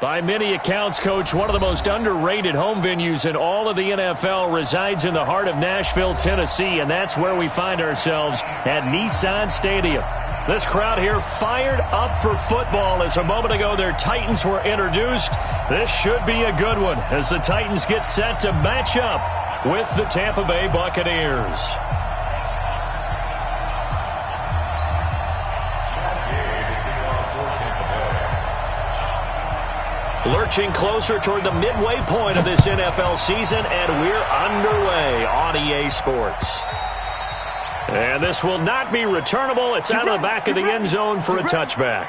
By many accounts, Coach, one of the most underrated home venues in all of the NFL resides in the heart of Nashville, Tennessee, and that's where we find ourselves at Nissan Stadium. This crowd here fired up for football as a moment ago their Titans were introduced. This should be a good one as the Titans get set to match up with the Tampa Bay Buccaneers. Lurching closer toward the midway point of this NFL season, and we're underway on EA Sports. And this will not be returnable. It's out of the back of the end zone for a touchback.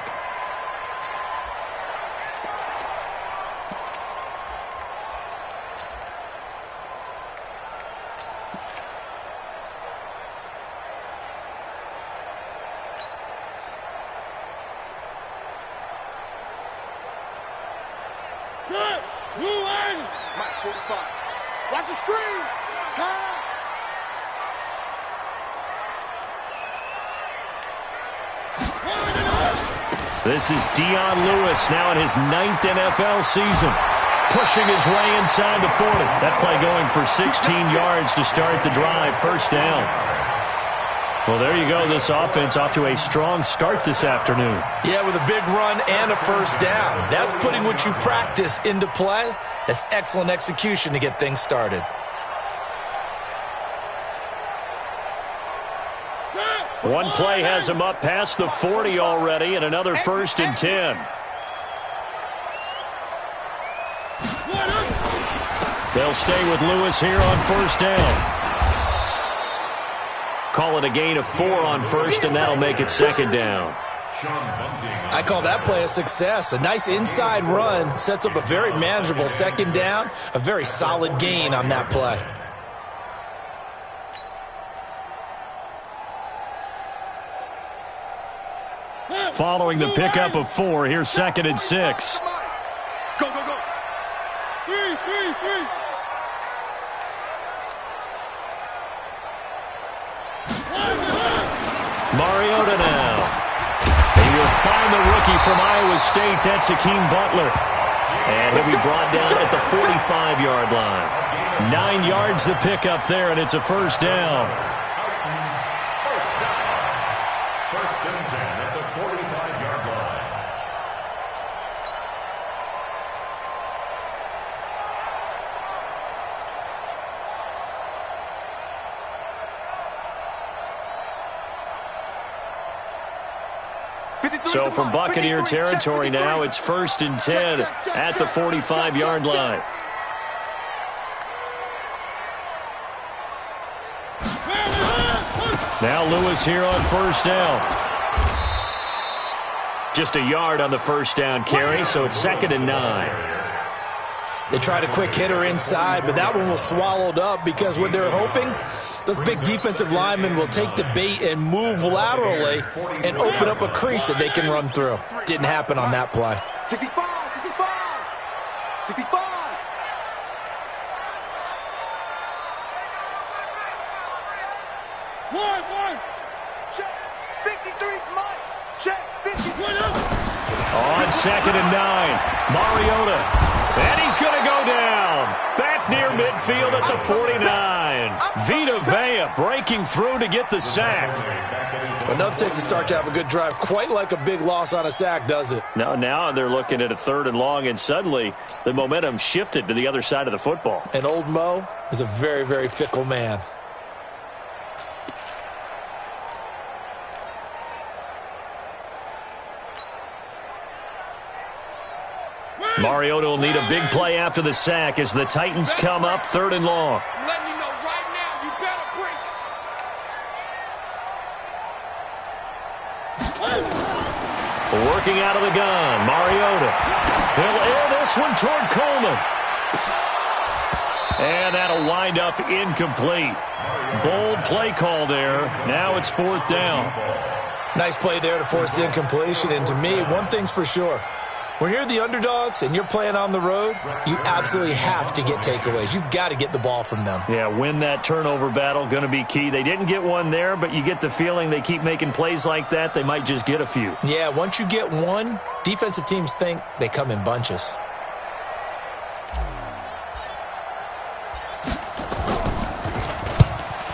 Watch the screen. Pass. This is Dion Lewis now in his 9th NFL season. Pushing his way inside the 40. That play going for 16 yards to start the drive. First down. Well, there you go. This offense off to a strong start this afternoon. Yeah, with a big run and a first down. That's putting what you practice into play. That's excellent execution to get things started. One play has him up past the 40 already, and another 1st and 10. They'll stay with Lewis here on first down. Call it a gain of 4 on first, and that'll make it 2nd down. I call that play a success. A nice inside run sets up a very manageable 2nd down. A very solid gain on that play. Following the pickup of 4, here's 2nd and 6. Go, go, go. 3. Mariota now. He will find the rookie from Iowa State. That's Hakeem Butler. And he'll be brought down at the 45-yard line. 9 yards to pick up there, and it's a first down. First and 10 at the 45-yard line. So from Buccaneer territory now, it's 1st and 10 at the 45-yard line. Now Lewis here on first down. Just a yard on the first down carry, so it's 2nd and 9. They tried a quick hitter inside, but that one was swallowed up because what they're hoping, those big defensive linemen will take the bait and move laterally and open up a crease that they can run through. Didn't happen on that play. 65. 65. One. Check. 53's Mike. Check. 53. On 2nd and 9, Mariota. And he's going to go down. Back near midfield at the 49. Vita Vea breaking through to get the sack. But nothing takes a start to have a good drive. Quite like a big loss on a sack, does it? Now they're looking at a 3rd and long, and suddenly the momentum shifted to the other side of the football. And old Mo is a very, very fickle man. Mariota will need a big play after the sack as the Titans come up 3rd and long. I'm letting you know right now, you better bring. Working out of the gun, Mariota. He'll air this one toward Coleman. And that'll wind up incomplete. Bold play call there. Now it's 4th down. Nice play there to force the incompletion. And to me, one thing's for sure. When you're the underdogs and you're playing on the road, you absolutely have to get takeaways. You've got to get the ball from them. Yeah, win that turnover battle, going to be key. They didn't get one there, but you get the feeling they keep making plays like that, they might just get a few. Yeah, once you get one, defensive teams think they come in bunches.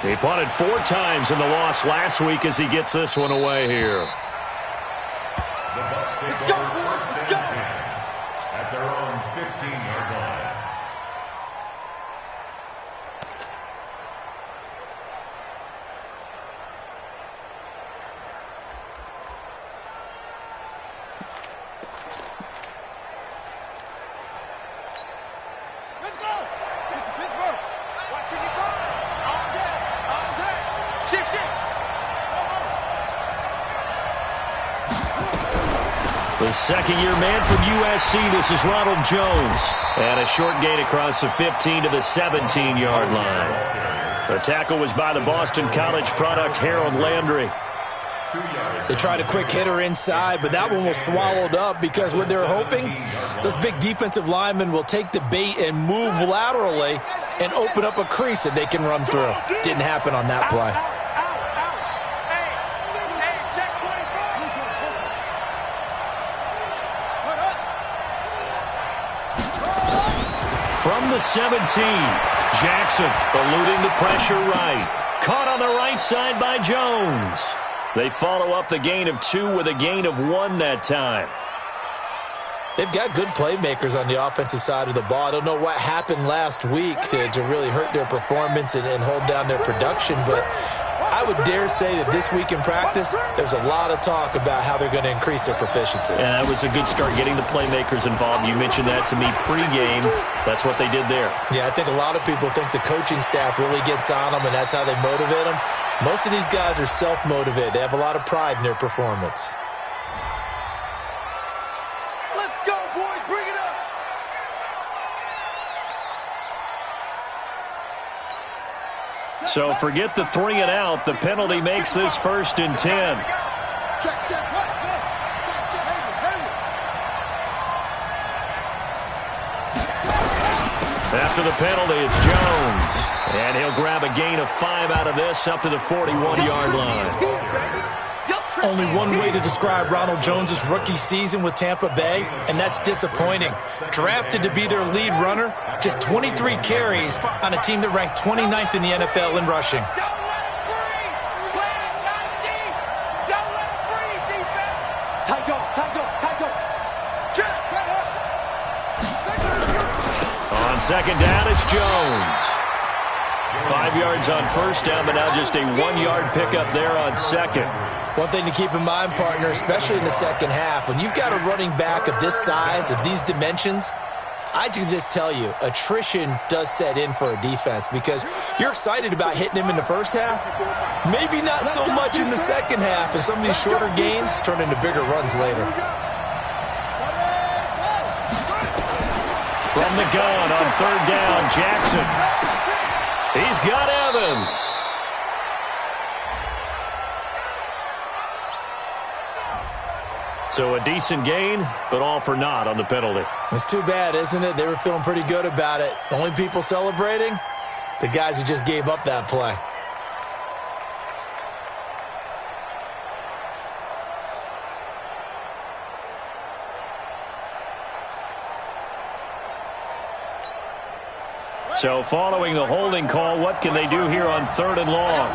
He punted 4 times in the loss last week as he gets this one away here. The Bucs take over first and 10 at their own 15-yard line. Let's go. This is Pittsburgh. Watching you go. All day. All day. Shit. The second-year man from USC, this is Ronald Jones. And a short gain across the 15 to the 17-yard line. The tackle was by the Boston College product, Harold Landry. They tried a quick hitter inside, but that one was swallowed up because what they're hoping, those big defensive linemen will take the bait and move laterally and open up a crease that they can run through. Didn't happen on that play. Hey, check 24. From the 17, Jackson eluding the pressure right. Caught on the right side by Jones. They follow up the gain of 2 with a gain of 1 that time. They've got good playmakers on the offensive side of the ball. I don't know what happened last week to really hurt their performance and hold down their production, but I would dare say that this week in practice, there's a lot of talk about how they're going to increase their proficiency. Yeah, that was a good start getting the playmakers involved. You mentioned that to me pregame. That's what they did there. Yeah, I think a lot of people think the coaching staff really gets on them, and that's how they motivate them. Most of these guys are self-motivated. They have a lot of pride in their performance. Let's go, boys. Bring it up. So forget the 3 and out. The penalty makes this 1st and 10. Check. What? Go. Check. After the penalty, it's Jones. And he'll grab a gain of 5 out of this up to the 41-yard line. Only one way to describe Ronald Jones' rookie season with Tampa Bay, and that's disappointing. Drafted to be their lead runner, just 23 carries on a team that ranked 29th in the NFL in rushing. Don't let it free. Play it tight deep. Don't let it free, defense. Tight go. Check. Set up. On 2nd down, it's Jones. 5 yards on 1st down, but now just a 1-yard pickup there on 2nd. One thing to keep in mind, partner, especially in the second half, when you've got a running back of this size, of these dimensions, I can just tell you, attrition does set in for a defense because you're excited about hitting him in the first half. Maybe not so much in the second half, and some of these shorter gains turn into bigger runs later. From the gun on 3rd down, Jackson. He's got Evans. So a decent gain, but all for naught on the penalty. It's too bad, isn't it? They were feeling pretty good about it. The only people celebrating, the guys who just gave up that play. So following the holding call, what can they do here on 3rd and long?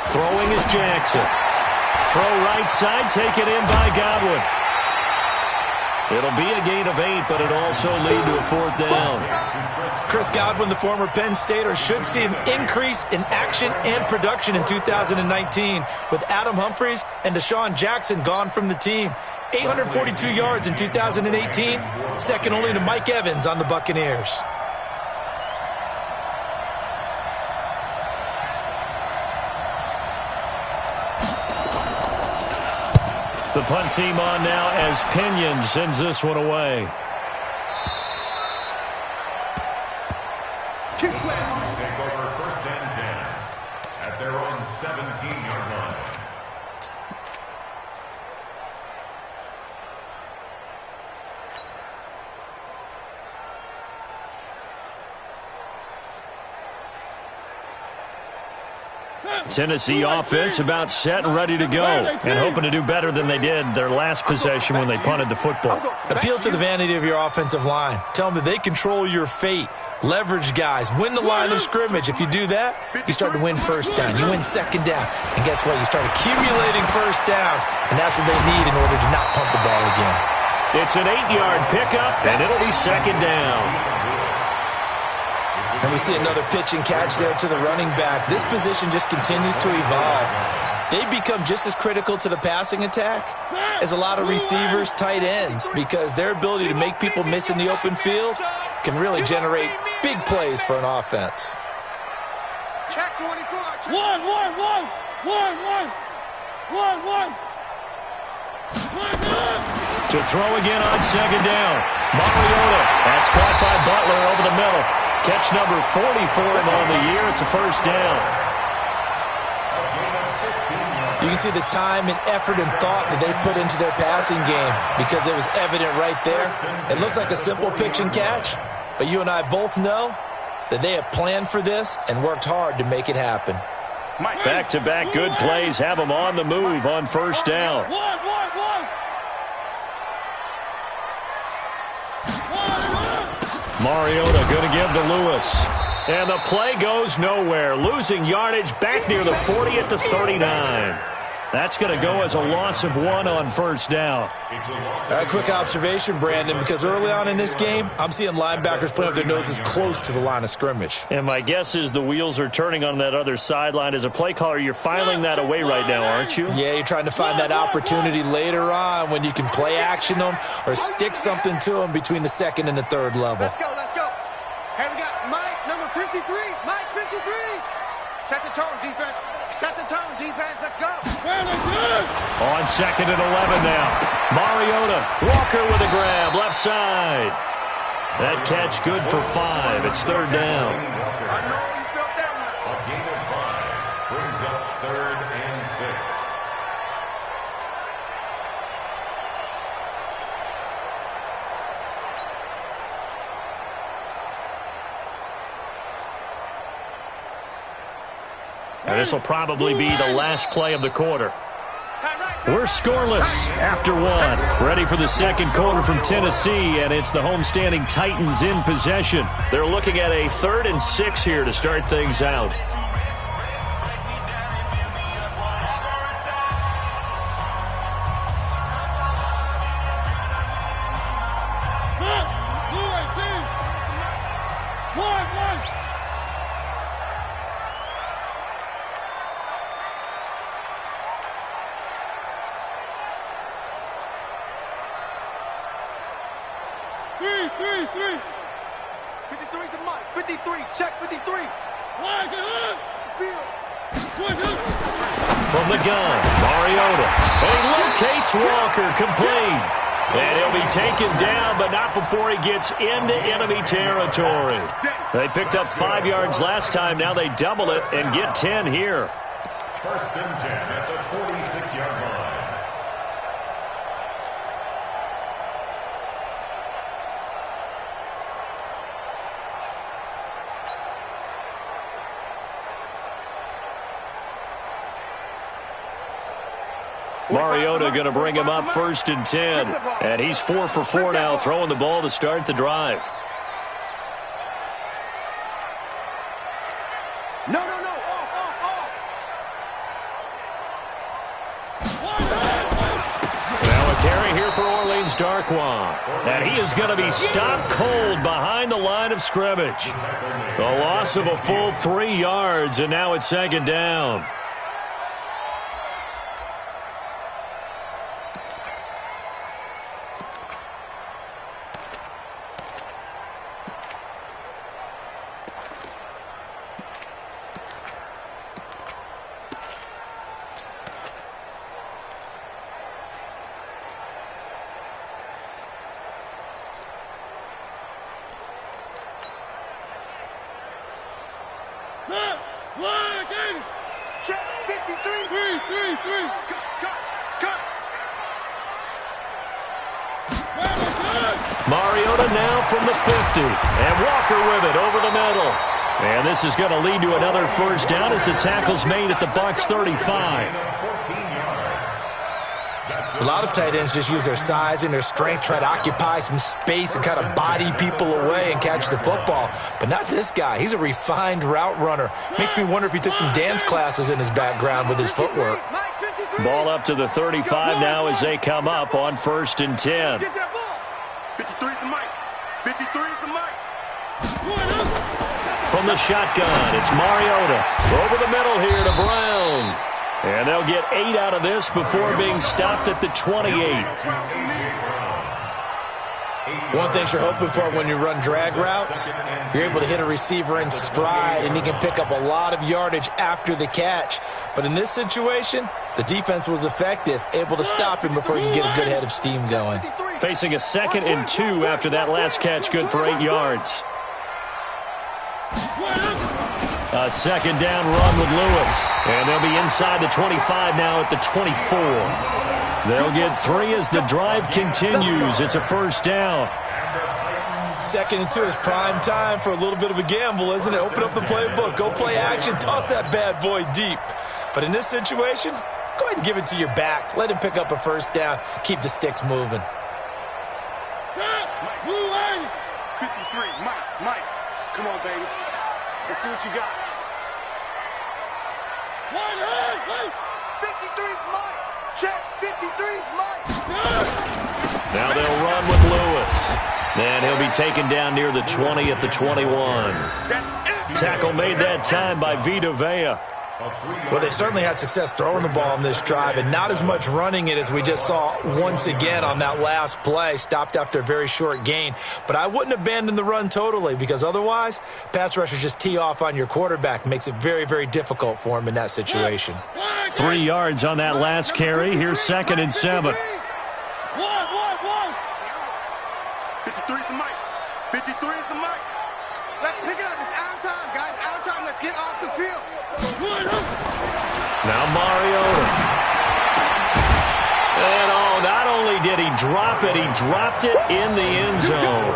Throwing is Jackson. Throw right side, taken in by Godwin. It'll be a gain of 8, but it also lead to a 4th down. Chris Godwin, the former Penn Stater, should see an increase in action and production in 2019 with Adam Humphries and Deshaun Jackson gone from the team. 842 yards in 2018, second only to Mike Evans on the Buccaneers. The punt team on now as Pinion sends this one away. Take over 1st and 10 at their own 17-yard line. Tennessee offense about set and ready to go, and hoping to do better than they did their last possession when they punted the football. Appeal to the vanity of your offensive line. Tell them that they control your fate. Leverage guys. Win the line of scrimmage. If you do that, you start to win first down. You win second down. And guess what? You start accumulating first downs, and that's what they need in order to not punt the ball again. It's an 8-yard pickup, and it'll be second down. And we see another pitch and catch there to the running back. This position just continues to evolve. They become just as critical to the passing attack as a lot of receivers, tight ends, because their ability to make people miss in the open field can really generate big plays for an offense. Check 24. One. To throw again on second down. Mariota. That's caught by Butler over the middle. Catch number 40 for him on the year. It's a first down. You can see the time and effort and thought that they put into their passing game because it was evident right there. It looks like a simple pitch and catch, but you and I both know that they have planned for this and worked hard to make it happen. Back-to-back good plays have them on the move on first down. One. Mariota going to give to Lewis. And the play goes nowhere. Losing yardage back near the 40 at the 39. That's going to go as a loss of 1 on first down. A quick observation, Brandon, because early on in this game, I'm seeing linebackers putting up their noses close to the line of scrimmage. And my guess is the wheels are turning on that other sideline. As a play caller, you're filing that away right now, aren't you? Yeah, you're trying to find that opportunity later on when you can play action them or stick something to them between the second and the third level. Let's go. Hey, we got Mike, number 53. Mike, 53. Set the tone, defense. Set the tone, defense. Let's go. On second and 11 now. Mariota. Walker with a grab. Left side. That catch good for 5. It's third down. I know you felt that one. A gain of 5 brings up 3rd and 6. And this will probably be the last play of the quarter. We're scoreless after 1. Ready for the second quarter from Tennessee, and it's the homestanding Titans in possession. They're looking at a 3rd and 6 here to start things out. Three. 53's the Mike. 53. Check 53. Field. From the gun, Mariota. He locates Walker, complete. And he'll be taken down, but not before he gets into enemy territory. They picked up 5 yards last time. Now they double it and get 10 here. 1st and 10 at the 46-yard line. Mariota going to bring him up 1st and 10. And he's 4 for 4 now, throwing the ball to start the drive. No. Now a carry here for Orleans Darkwa. And he is going to be stopped cold behind the line of scrimmage. A loss of a full 3 yards, and now it's second down. Check 53. Cut. Mariota now from the 50. And Walker with it over the middle. And this is going to lead to another first down as the tackle's made at the Bucs 35. A lot of tight ends just use their size and their strength, try to occupy some space and kind of body people away and catch the football. But not this guy. He's a refined route runner. Makes me wonder if he took some dance classes in his background with his footwork. Ball up to the 35 now as they come up on 1st and 10. 53 is the mic. 53 is the mic. From the shotgun, it's Mariota. Over the middle here to Brown. And they'll get 8 out of this before being stopped at the 28. One thing you're hoping for when you run drag routes, you're able to hit a receiver in stride, and he can pick up a lot of yardage after the catch. But in this situation, the defense was effective, able to stop him before he could get a good head of steam going. Facing a 2nd and 2 after that last catch, good for 8 yards. A 2nd down run with Lewis. And they'll be inside the 25 now at the 24. They'll get 3 as the drive continues. It's a first down. 2nd and 2 is prime time for a little bit of a gamble, isn't it? Open up the playbook, go play action, toss that bad boy deep. But in this situation, go ahead and give it to your back. Let him pick up a first down. Keep the sticks moving. 53, Mike. Come on, baby. Let's see what you got. 53's Mike. Check. 53's Mike. Now they'll run with Lewis. And he'll be taken down near the 20 at the 21. Tackle made that time by Vita Vea. Well, they certainly had success throwing the ball on this drive and not as much running it as we just saw once again on that last play. Stopped after a very short gain. But I wouldn't abandon the run totally because otherwise, pass rushers just tee off on your quarterback. Makes it very, very difficult for him in that situation. 3 yards on that last carry. Here's 2nd and 7. 53 is the mic. 53 is the mic. Let's pick it up. It's out of time, guys. Out of time. Let's get off the field. Now Mariota. And not only did he drop it, he dropped it in the end zone.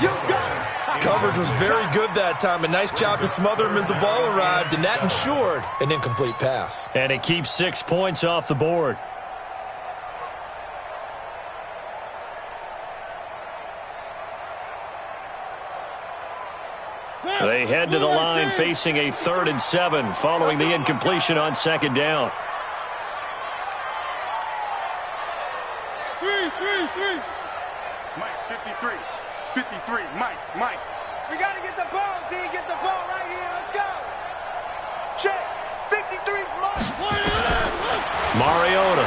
You got it. Coverage was very good that time. A nice job to smother him as the ball arrived, and that ensured an incomplete pass. And it keeps 6 points off the board. They head to the line facing a 3rd and 7 following the incompletion on 2nd down. 3. Mike, 53. 53. Mike. We got to get the ball, D. Get the ball right here. Let's go. Check. 53's Mike. Mariota.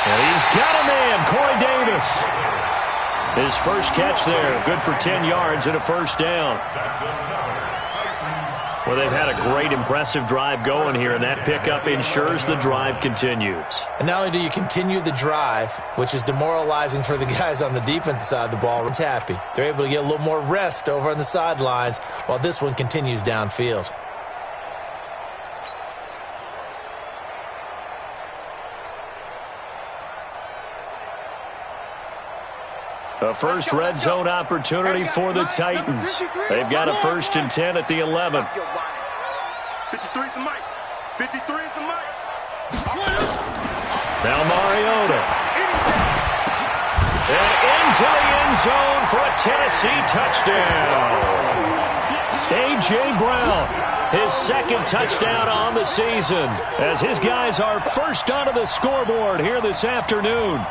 And he's got a man, Corey Davis. His first catch there, good for 10 yards and a first down. Well, they've had a great, impressive drive going here, and that pickup ensures the drive continues. And not only do you continue the drive, which is demoralizing for the guys on the defensive side of the ball, it's happy. They're able to get a little more rest over on the sidelines while this one continues downfield. A first red zone opportunity for the Titans. They've got a 1st and 10 at the 11. 53's the mic. 53's the mic. Now Mariota. And into the end zone for a Tennessee touchdown. A.J. Brown, his 2nd touchdown on the season, as his guys are first onto the scoreboard here this afternoon.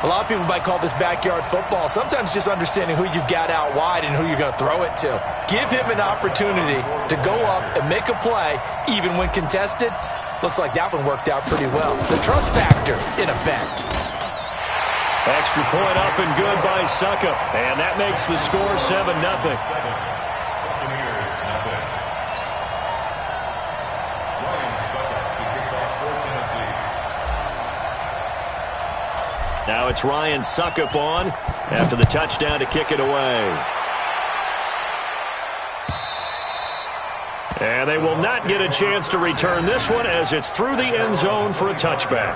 A lot of people might call this backyard football. Sometimes just understanding who you've got out wide and who you're going to throw it to. Give him an opportunity to go up and make a play, even when contested. Looks like that one worked out pretty well. The trust factor in effect. Extra point up and good by Suckup. And that makes the score 7-0. Now it's Ryan Suckup on after the touchdown to kick it away. And they will not get a chance to return this one as it's through the end zone for a touchback.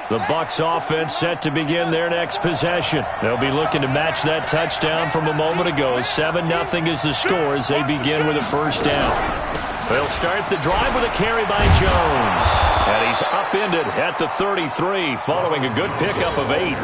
The Bucs offense set to begin their next possession. They'll be looking to match that touchdown from a moment ago. 7-0 is the score as they begin with a first down. They'll start the drive with a carry by Jones. And he's upended at the 33 following a good pickup of 8.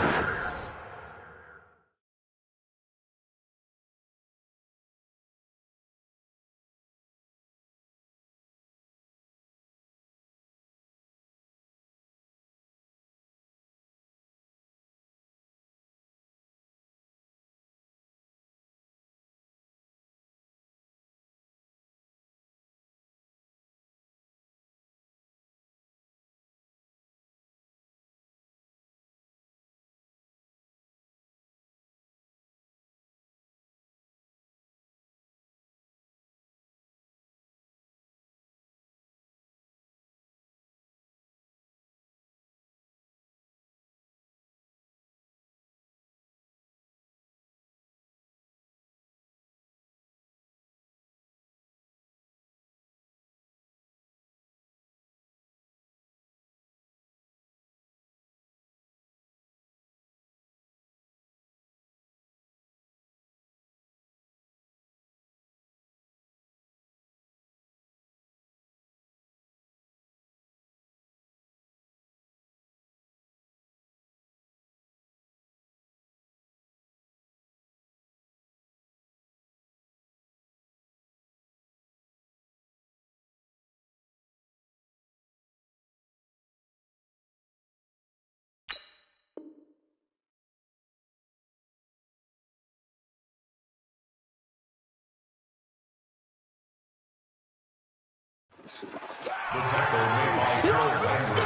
The tackle made by Harold Landry.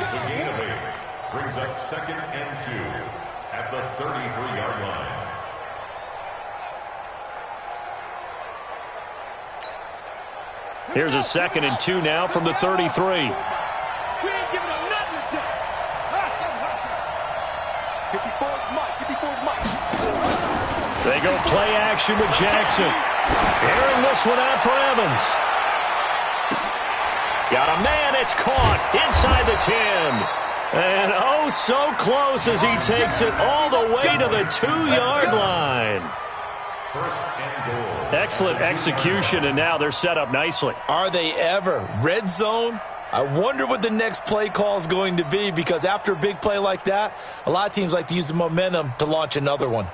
It's a gain of 8. Brings up 2nd and 2 at the 33-yard line. Here's a 2nd and 2 now from the 33. We ain't giving up nothing today. 54's Mike. 54's Mike. They go play action with Jackson. Airing this one out for Evans. Got a man, it's caught inside the 10. And oh, so close as he takes it all the way to the 2-yard line. First and goal. Excellent execution, and now they're set up nicely. Are they ever? Red zone? I wonder what the next play call is going to be, because after a big play like that, a lot of teams like to use the momentum to launch another one.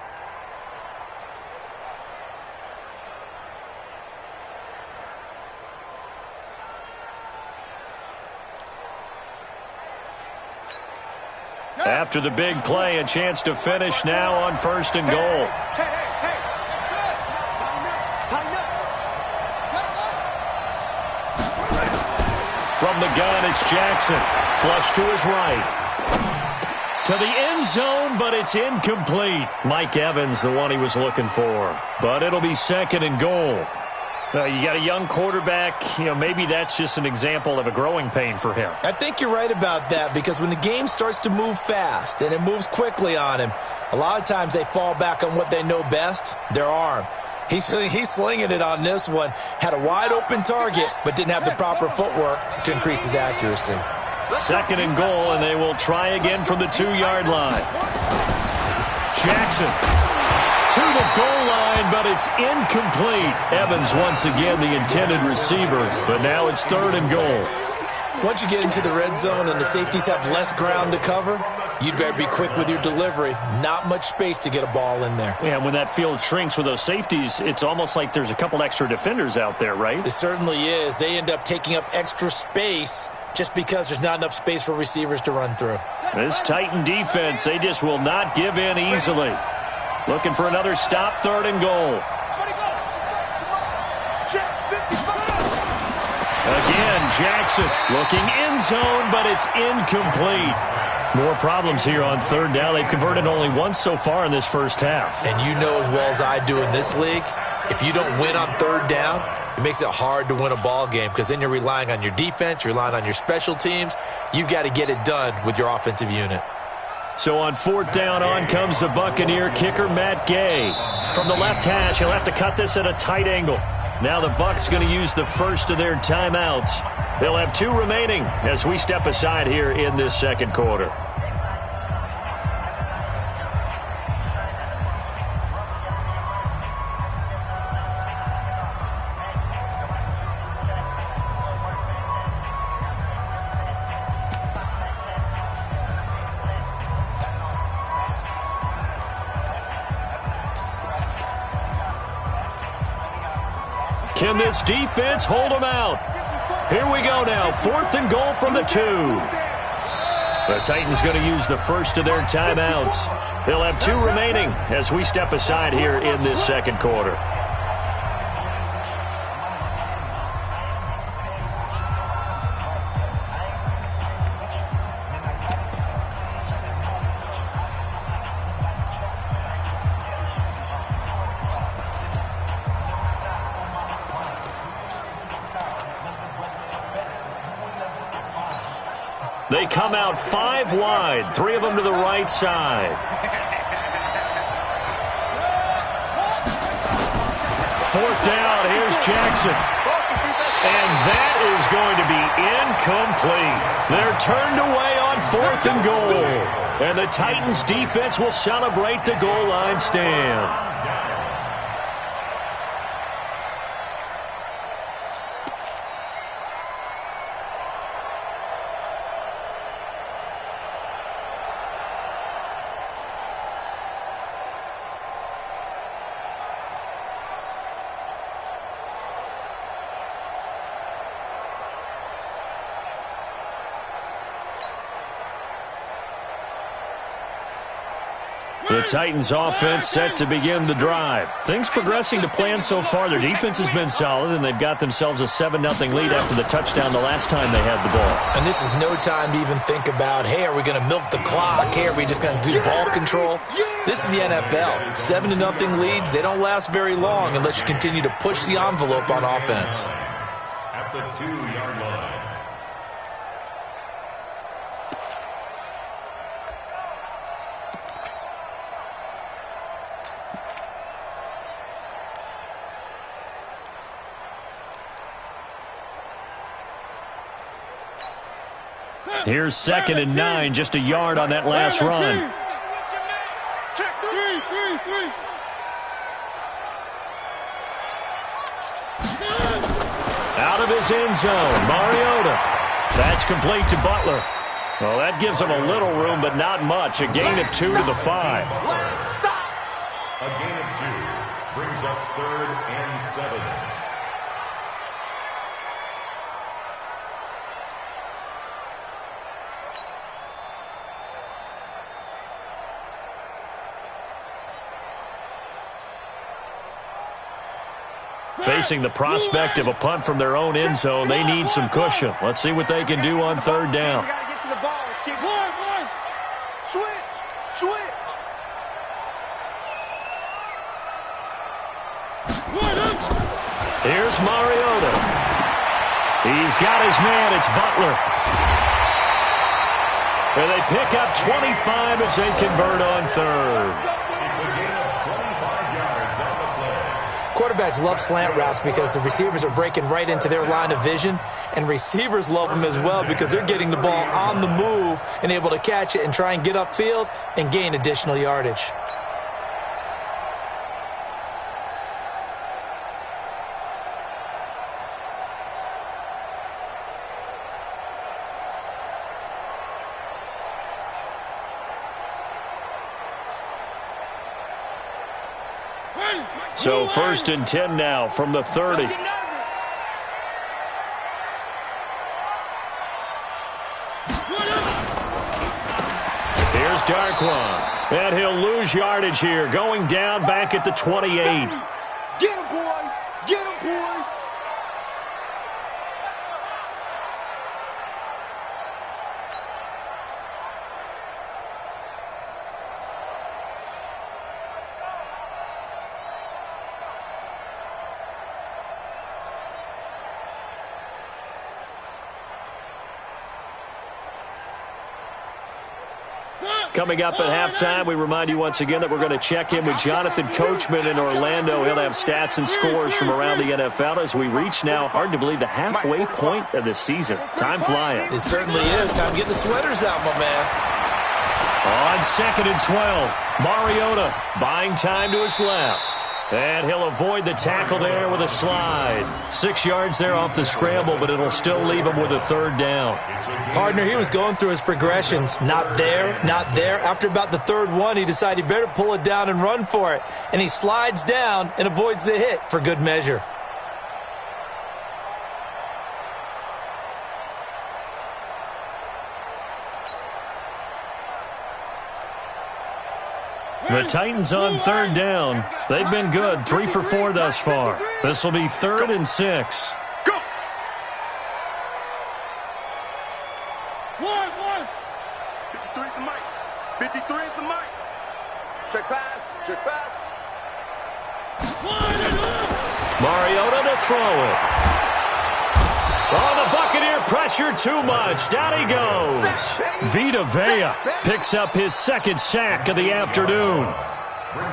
After the big play, a chance to finish now on 1st and goal. Hey. Tighten up. From the gun, it's Jackson. Flush to his right. To the end zone, but it's incomplete. Mike Evans, the one he was looking for. But it'll be 2nd and goal. You got a young quarterback. Maybe that's just an example of a growing pain for him. I think you're right about that, because when the game starts to move fast and it moves quickly on him, a lot of times they fall back on what they know best, their arm. He's slinging it on this one. Had a wide open target, but didn't have the proper footwork to increase his accuracy. 2nd and goal, and they will try again from the 2-yard line. Jackson to the goal line, but it's incomplete. Evans once again the intended receiver, but now it's 3rd and goal. Once you get into the red zone and the safeties have less ground to cover, you'd better be quick with your delivery. Not much space to get a ball in there. Yeah, when that field shrinks with those safeties, it's almost like there's a couple extra defenders out there, right? It certainly is. They end up taking up extra space just because there's not enough space for receivers to run through. This Titan defense, they just will not give in easily. Looking for another stop, 3rd and goal. Again, Jackson looking end zone, but it's incomplete. More problems here on 3rd down. They've converted only once so far in this first half. And you know as well as I do in this league, if you don't win on 3rd down, it makes it hard to win a ball game, because then you're relying on your defense, you're relying on your special teams. You've got to get it done with your offensive unit. So on 4th down, on comes the Buccaneer kicker, Matt Gay. From the left hash, he'll have to cut this at a tight angle. Now the Bucs going to use the first of their timeouts. They'll have 2 remaining as we step aside here in this second quarter. Can this defense hold them out? Here we go now. 4th and goal from the 2. The Titans going to use the first of their timeouts. They'll have 2 remaining as we step aside here in this second quarter. They come out 5 wide, 3 of them to the right side. 4th down, here's Jackson. And that is going to be incomplete. They're turned away on 4th and goal. And the Titans defense will celebrate the goal line stand. The Titans offense set to begin the drive. Things progressing to plan so far. Their defense has been solid, and they've got themselves a 7-0 lead after the touchdown the last time they had the ball. And this is no time to even think about, hey, are we going to milk the clock? Hey, are we just going to do ball control? This is the NFL. 7-0 leads, they don't last very long unless you continue to push the envelope on offense. At the 2-yard line. Here's 2nd and 9, just a yard on that last run. Out of his end zone, Mariota. That's complete to Butler. Well, that gives him a little room, but not much. A gain of 2 to the 5. A gain of 2 brings up 3rd and 7. Facing the prospect of a punt from their own end zone, they need some cushion. Let's see what they can do on 3rd down. We got to get to the ball. Let's keep one. Switch. Here's Mariota. He's got his man. It's Butler. And they pick up 25 as they convert on 3rd. Quarterbacks love slant routes because the receivers are breaking right into their line of vision, and receivers love them as well because they're getting the ball on the move and able to catch it and try and get upfield and gain additional yardage. So 1st and 10 now from the 30. Here's Darquan. And he'll lose yardage here, going down back at the 28. Get him, boy. Get him, boy. Coming up at halftime, we remind you once again that we're going to check in with Jonathan Coachman in Orlando. He'll have stats and scores from around the NFL as we reach now, hard to believe, the halfway point of the season. Time flying. It certainly is. Time to get the sweaters out, my man. On 2nd and 12, Mariota buying time to his left. And he'll avoid the tackle there with a slide. 6 yards there off the scramble, but it'll still leave him with a 3rd down. Partner, he was going through his progressions. Not there, not there. After about the 3rd one, he decided he better pull it down and run for it. And he slides down and avoids the hit for good measure. The Titans on 3rd down. They've been good, 3 for 4 thus far. This will be 3rd and 6. Go. 1. 53 is the mic. 53 is the mic. Check pass. Check pass. Mariota to throw it. Oh, the Buccaneer pressure too much. Down he goes. Vita Vea picks up his 2nd sack of the afternoon.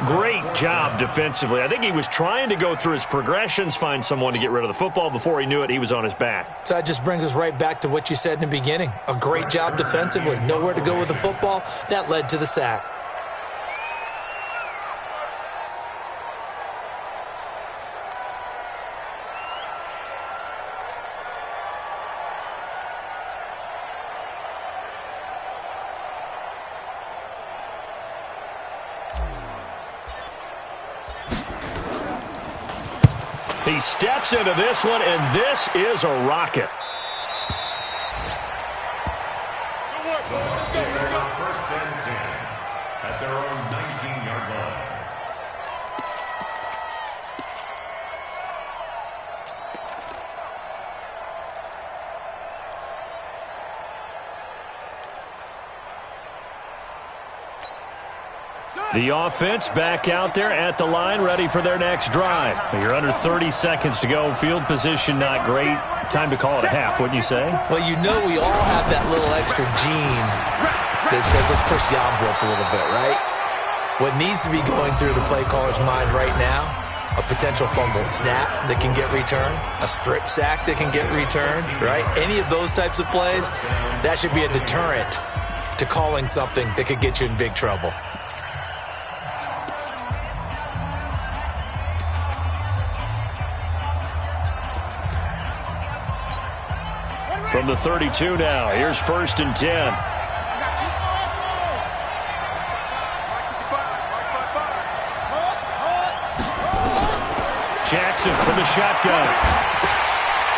Great job defensively. I think he was trying to go through his progressions, find someone to get rid of the football. Before he knew it, he was on his back. So that just brings us right back to what you said in the beginning. A great job defensively. Nowhere to go with the football. That led to the sack. He steps into this one, and this is a rocket. First and 10 at their own 19-yard line. The offense back out there at the line, ready for their next drive. You're under 30 seconds to go. Field position not great. Time to call it a half, wouldn't you say? Well, you know we all have that little extra gene that says let's push the envelope a little bit, right? What needs to be going through the play caller's mind right now, a potential fumbled snap that can get returned, a strip sack that can get returned, right? Any of those types of plays, that should be a deterrent to calling something that could get you in big trouble. From the 32 now, here's 1st and 10. Jackson from the shotgun.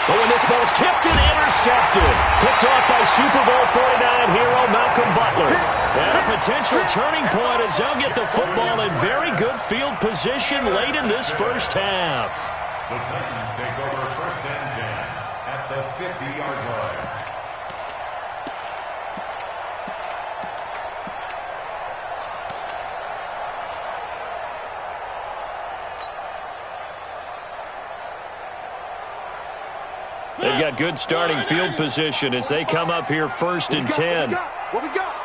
Oh, and this ball's tipped and intercepted. Picked off by Super Bowl 49 hero Malcolm Butler. And a potential turning point as they'll get the football in very good field position late in this first half. The Titans take over 1st and 10 at the 50-yard line. They've got good starting field position as they come up here 1st and 10. What we got?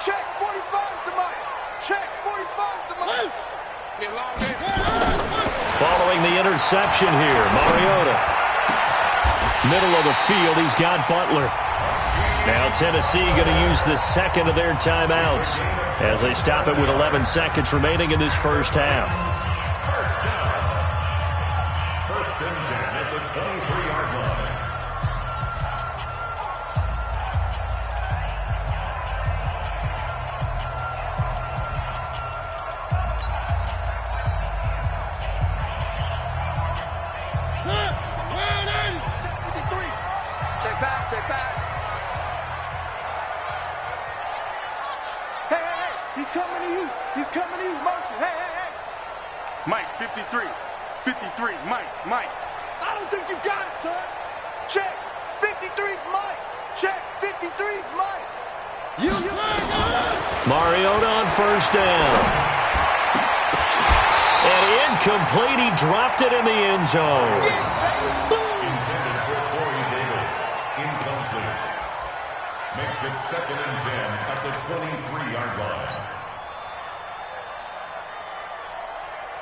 Check 45 to Mike. Check 45 to Mike. It's been a long day. Following the interception here, Mariota. Middle of the field, he's got Butler. Now Tennessee going to use the 2nd of their timeouts as they stop it with 11 seconds remaining in this first half. First and 10 at the 23-yard line. Check back, check back. Hey, he's coming to you. He's coming to you. Motion. Hey. Mike, 53. 53, Mike. I don't think you got it, son. Check. 53's Mike. Check. 53's Mike. You. Mariota on 1st down. And incomplete. He dropped it in the end zone. Yeah, boom. It's 2nd and 10 at the 23-yard line.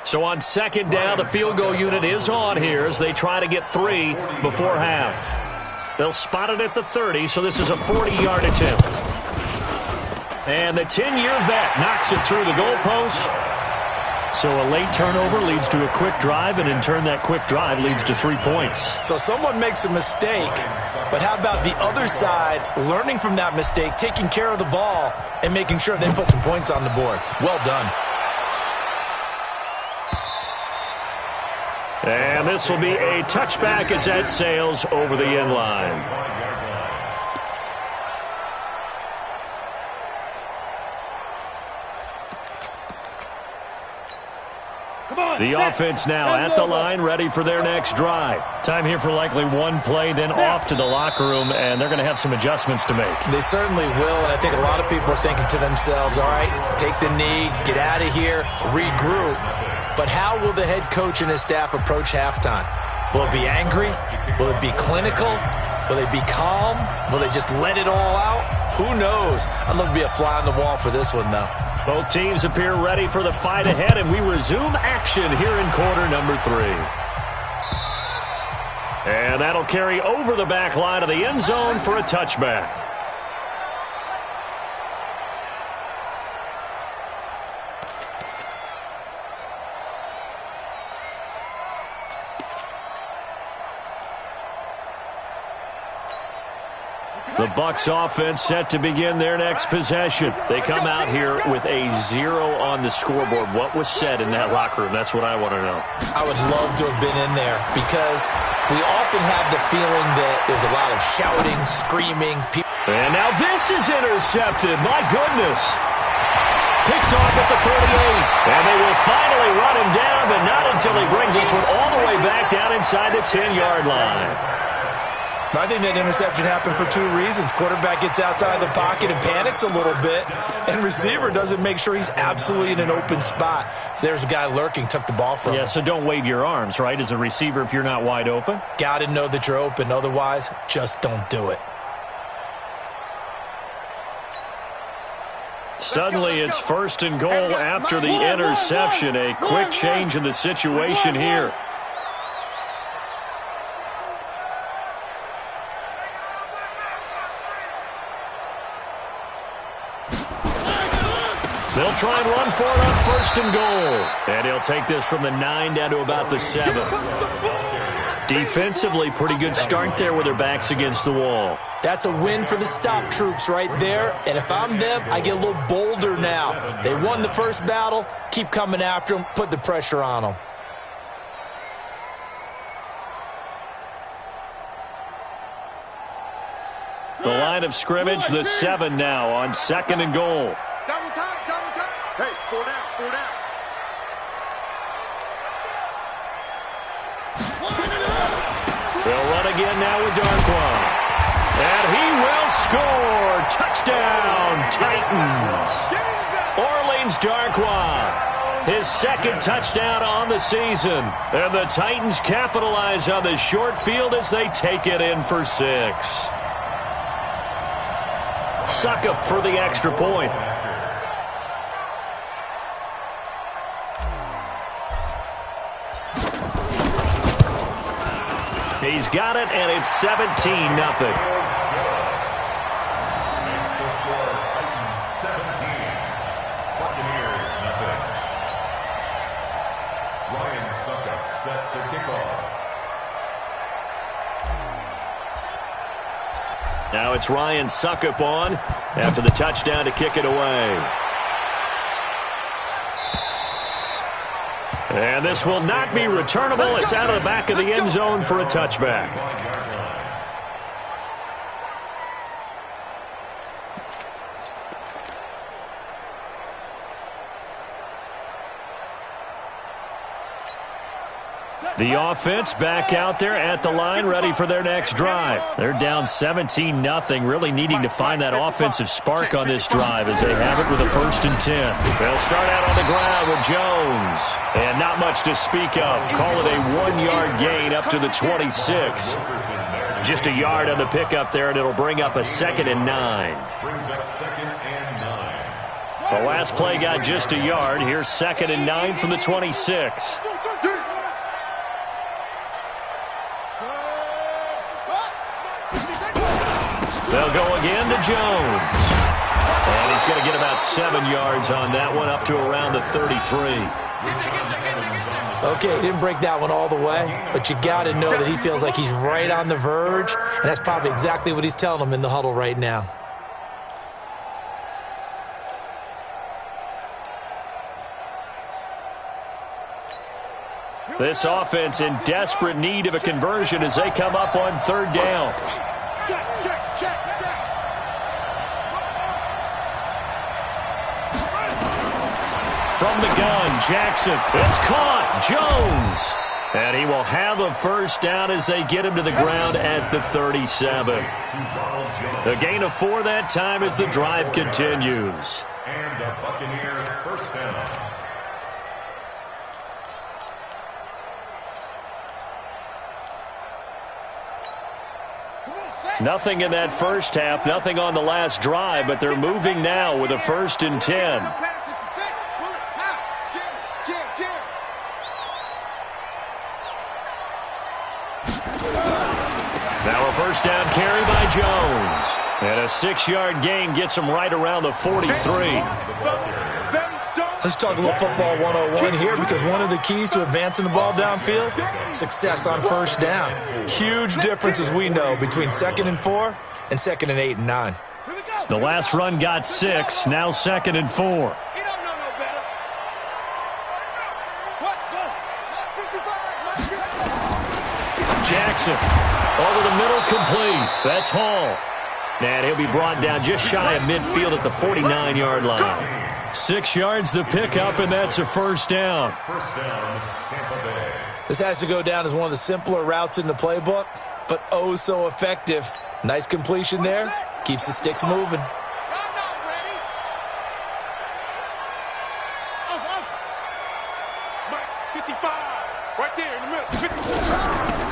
So on 2nd down, the field goal unit is on here as they try to get 3 before half. They'll spot it at the 30, so this is a 40-yard attempt. And the 10-year vet knocks it through the goalpost. So a late turnover leads to a quick drive, and in turn that quick drive leads to 3 points. So someone makes a mistake, but how about the other side learning from that mistake, taking care of the ball, and making sure they put some points on the board? Well done. And this will be a touchback as that sails over the end line. The offense now at the line, ready for their next drive. Time here for likely one play, then off to the locker room, and they're going to have some adjustments to make. They certainly will, and I think a lot of people are thinking to themselves, all right, take the knee, get out of here, regroup. But how will the head coach and his staff approach halftime? Will it be angry? Will it be clinical? Will they be calm? Will they just let it all out? Who knows? I'd love to be a fly on the wall for this one, though. Both teams appear ready for the fight ahead, and we resume action here in quarter number 3. And that'll carry over the back line of the end zone for a touchback. The Bucs offense set to begin their next possession. They come out here with a 0 on the scoreboard. What was said in that locker room? That's what I want to know. I would love to have been in there because we often have the feeling that there's a lot of shouting, screaming. And now this is intercepted. My goodness. Picked off at the 38. And they will finally run him down, but not until he brings this one all the way back down inside the 10-yard line. I think that interception happened for 2 reasons. Quarterback gets outside the pocket and panics a little bit, and receiver doesn't make sure he's absolutely in an open spot. So there's a guy lurking, took the ball from him. Yeah, so don't wave your arms, right, as a receiver if you're not wide open? Got to know that you're open. Otherwise, just don't do it. Suddenly it's 1st and goal after the interception. A quick change in the situation here. They'll try and run for it on 1st and goal. And he'll take this from the 9 down to about the 7. Defensively, pretty good start there with their backs against the wall. That's a win for the stop troops right there. And if I'm them, I get a little bolder now. They won the first battle. Keep coming after them. Put the pressure on them. The line of scrimmage, the 7 now on 2nd and goal. Double time, double time. Hey, 4 down, 4 down. They'll run again now with Darkwa. And he will score. Touchdown, Titans. Orleans Darkwa, his 2nd touchdown on the season. And the Titans capitalize on the short field as they take it in for 6. Suckup for the extra point. He's got it, and it's 17-0. Buccaneers, nothing. Ryan Suckup set to kick off. Now it's Ryan Suckup on after the touchdown to kick it away. And this will not be returnable. It's out of the back of the end zone for a touchback. The offense back out there at the line, ready for their next drive. They're down 17-0, really needing to find that offensive spark on this drive as they have it with a 1st and 10. They'll start out on the ground with Jones. And not much to speak of. Call it a 1-yard gain up to the 26. Just a yard on the pickup there, and it'll bring up a 2nd and 9. Brings up 2nd and 9. The last play got just a yard. Here's 2nd and 9 from the 26. They'll go again to Jones. And he's going to get about 7 yards on that one, up to around the 33. Okay, he didn't break that one all the way, but you got to know that he feels like he's right on the verge, and that's probably exactly what he's telling them in the huddle right now. This offense in desperate need of a conversion as they come up on 3rd down. Check, check, check, check. From the gun, Jackson. It's caught. Jones. And he will have a 1st down as they get him to the ground at the 37. A gain of 4 that time as the drive continues. And a Buccaneer 1st down. Nothing in that first half, nothing on the last drive, but they're moving now with a 1st and 10. Now a 1st down carry by Jones. And a 6-yard gain gets him right around the 43. Let's talk a little football 101 here, because one of the keys to advancing the ball downfield, success on 1st down. Huge difference, as we know, between 2nd and 4 and 2nd and 8 and 9. The last run got 6, now 2nd and 4. You don't know no better. What? Go. 55. Jackson over the middle, complete. That's Hall. And he'll be brought down just shy of midfield at the 49-yard line. 6 yards the pickup, and that's a 1st down. 1st down, Tampa Bay. This has to go down as one of the simpler routes in the playbook, but oh so effective. Nice completion there. Keeps the sticks moving. Right there in the middle.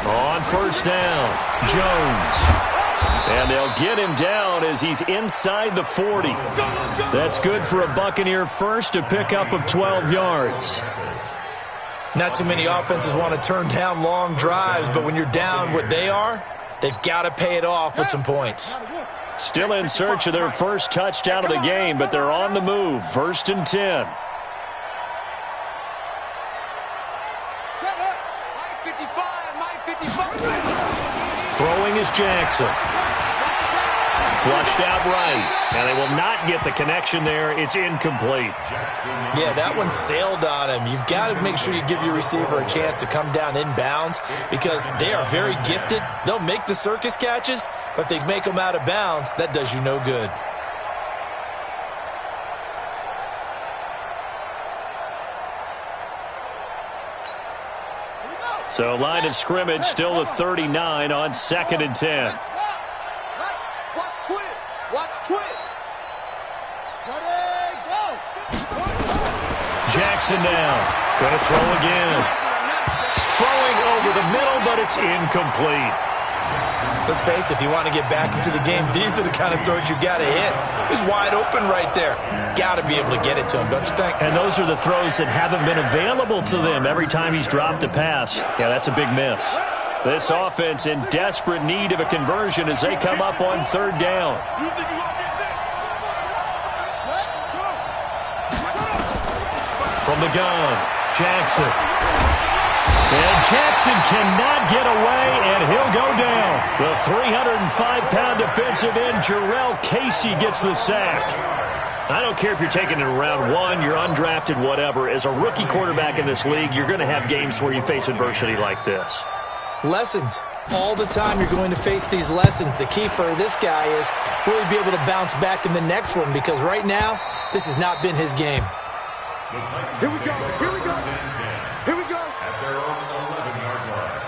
On 1st down, Jones. And they'll get him down as he's inside the 40. That's good for a Buccaneer 1st, a pickup of 12 yards. Not too many offenses want to turn down long drives, but when you're down what they are, they've got to pay it off with some points. Still in search of their 1st touchdown of the game, but they're on the move. 1st and 10. Throwing is Jackson. Flushed out right. And they will not get the connection there. It's incomplete. Yeah, that one sailed on him. You've got to make sure you give your receiver a chance to come down inbounds, because they are very gifted. They'll make the circus catches, but if they make them out of bounds, that does you no good. So line of scrimmage still the 39 on 2nd and 10. Watch twins. Watch twins. Ready, go. Jackson now. Going to throw again. Throwing over the middle, but it's incomplete. Let's face it, if you want to get back into the game, these are the kind of throws you got to hit. He's wide open right there. Got to be able to get it to him, don't you think? And those are the throws that haven't been available to them every time he's dropped a pass. Yeah, that's a big miss. This offense in desperate need of a conversion as they come up on 3rd down. From the gun, Jackson. And Jackson cannot get away, and he'll go down. The 305-pound defensive end, Jarrell Casey, gets the sack. I don't care if you're taking it in round 1, you're undrafted, whatever. As a rookie quarterback in this league, you're going to have games where you face adversity like this. Lessons. All the time you're going to face these lessons. The key for this guy is really be able to bounce back in the next one, because right now, this has not been his game. Here we go. Here we go. Here we go. At their own 11-yard line.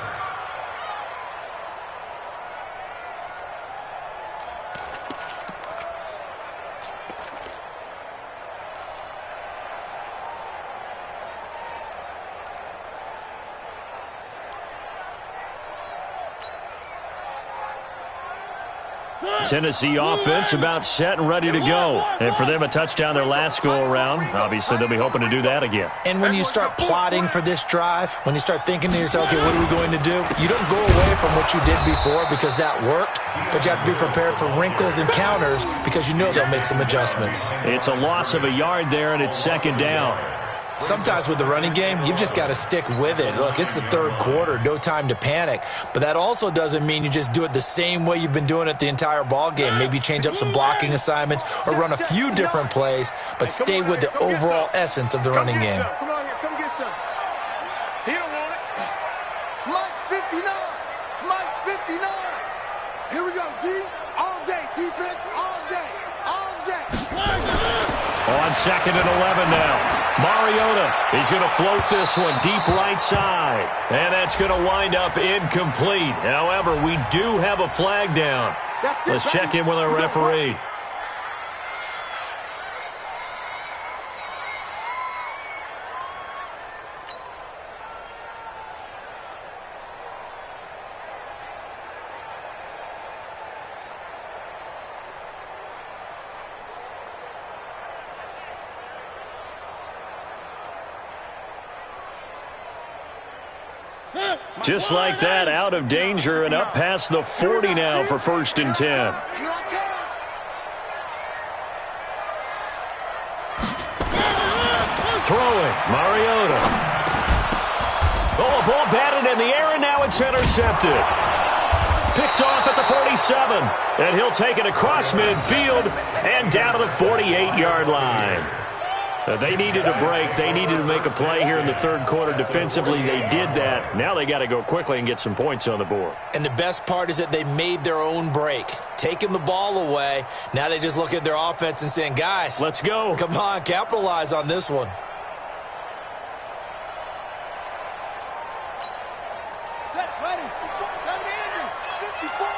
Tennessee offense about set and ready to go. And for them, a touchdown their last go-around. Obviously, they'll be hoping to do that again. And when you start plotting for this drive, when you start thinking to yourself, okay, what are we going to do? You don't go away from what you did before because that worked, but you have to be prepared for wrinkles and counters because you know they'll make some adjustments. It's a loss of a yard there, and it's second down. Sometimes with the running game, you've just got to stick with it. Look, it's the third quarter, no time to panic. But that also doesn't mean you just do it the same way you've been doing it the entire ball game. Maybe change up some blocking assignments or run a few different plays, but stay with the overall essence of the running game. Come on here, come get some. He don't want it. Mike's 59. Mike's 59. Here we go, D. All day, defense, all day, all day. On second and 11 now. Mariota, he's going to float this one deep right side. And that's going to wind up incomplete. However, we do have a flag down. Let's check in with our referee. Just like that, out of danger and up past the 40 now for 1st and 10. Throwing, Mariota. Oh, a ball batted in the air, and now it's intercepted. Picked off at the 47, and he'll take it across midfield and down to the 48-yard line. They needed a break. They needed to make a play here in the third quarter defensively. They did that. Now they got to go quickly and get some points on the board. And the best part is that they made their own break, taking the ball away. Now they just look at their offense and saying, guys, let's go. Come on, capitalize on this one. Set, ready. 54.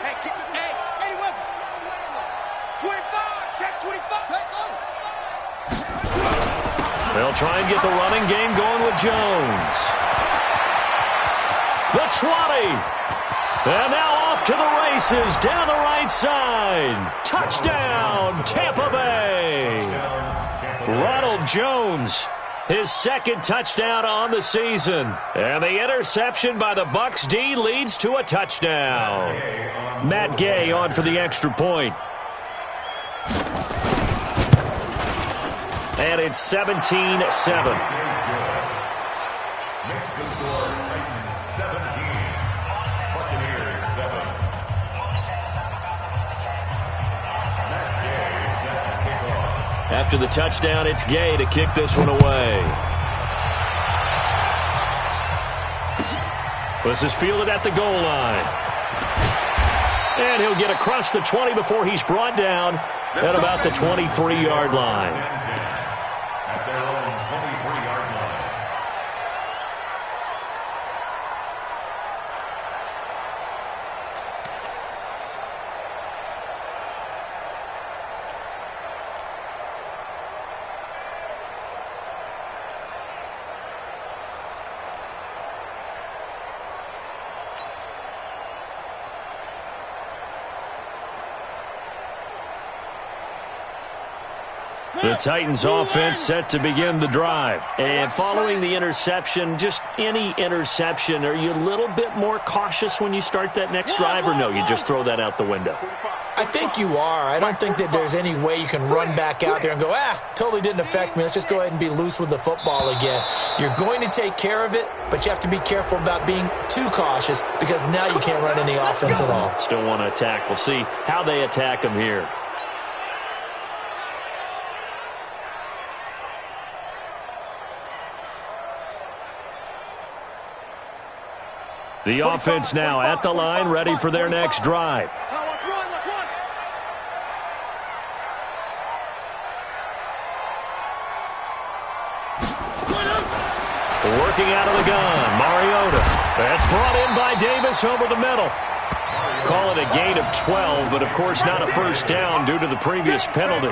Hey, weapon. 25. Check 25. Set, go. They'll try and get the running game going with Jones. The 20. And now off to the races down the right side. Touchdown, Tampa Bay. Ronald Jones, his second touchdown on the season. And the interception by the Bucs D leads to a touchdown. Matt Gay on for the extra point. And it's 17-7. Makes the score Titans 17. Buccaneers 7. After the touchdown, it's Gay to kick this one away. This is fielded at the goal line. And he'll get across the 20 before he's brought down at about the 23-yard line. At their own 23-yard line. The Titans offense set to begin the drive. And following the interception, just any interception, are you a little bit more cautious when you start that next drive, or no, you just throw that out the window? I think you are. I don't think that there's any way you can run back out there and go, totally didn't affect me. Let's just go ahead and be loose with the football again. You're going to take care of it, but you have to be careful about being too cautious because now you can't run any offense at all. Still want to attack. We'll see how they attack them here. The offense now at the line, ready for their next drive. Working out of the gun, Mariota. That's brought in by Davis over the middle. Call it a gain of 12, but of course not a first down due to the previous penalty.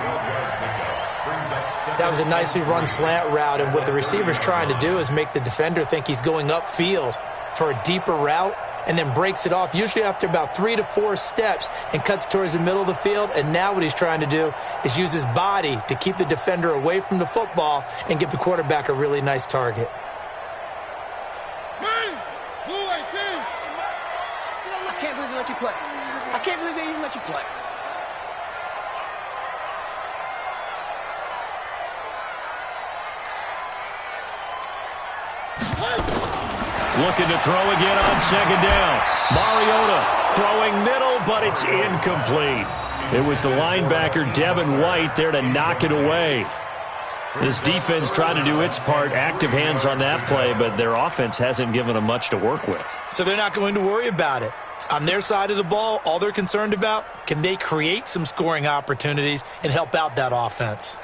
That was a nicely run slant route, and what the receiver's trying to do is make the defender think he's going upfield for a deeper route, and then breaks it off, usually after about 3 to 4 steps, and cuts towards the middle of the field. And now what he's trying to do is use his body to keep the defender away from the football and give the quarterback a really nice target. I can't believe they let you play. I can't believe they even let you play. Looking to throw again on second down. Mariota throwing middle, but it's incomplete. It was the linebacker, Devin White, there to knock it away. This defense tried to do its part, active hands on that play, but their offense hasn't given them much to work with. So they're not going to worry about it. On their side of the ball, all they're concerned about, can they create some scoring opportunities and help out that offense?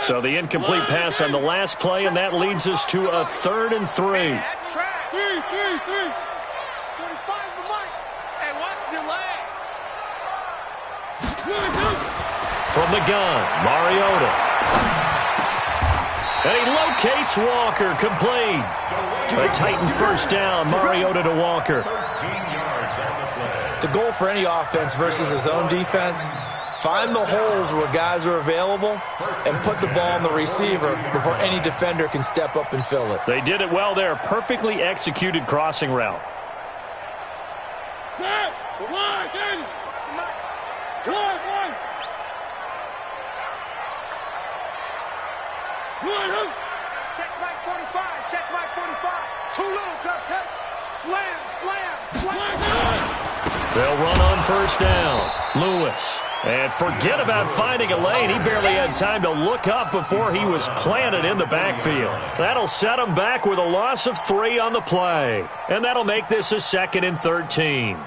So the incomplete pass on the last play, and that leads us to a 3rd and 3. That's track. 3. 45's the mark. Hey, watch your leg. From the gun, Mariota. And he locates Walker, complete. A Titan first down, Mariota to Walker. 13 yards on the play. The goal for any offense versus his own defense, find the holes where guys are available and put the ball on the receiver before any defender can step up and fill it. They did it well there. Perfectly executed crossing route. Check Mike 45. Check Mike 45. Too little, cupcake. Slam. They'll run on first down. Lewis. And forget about finding a lane. He barely had time to look up before he was planted in the backfield. That'll set him back with a loss of 3 on the play. And that'll make this a 2nd and 13.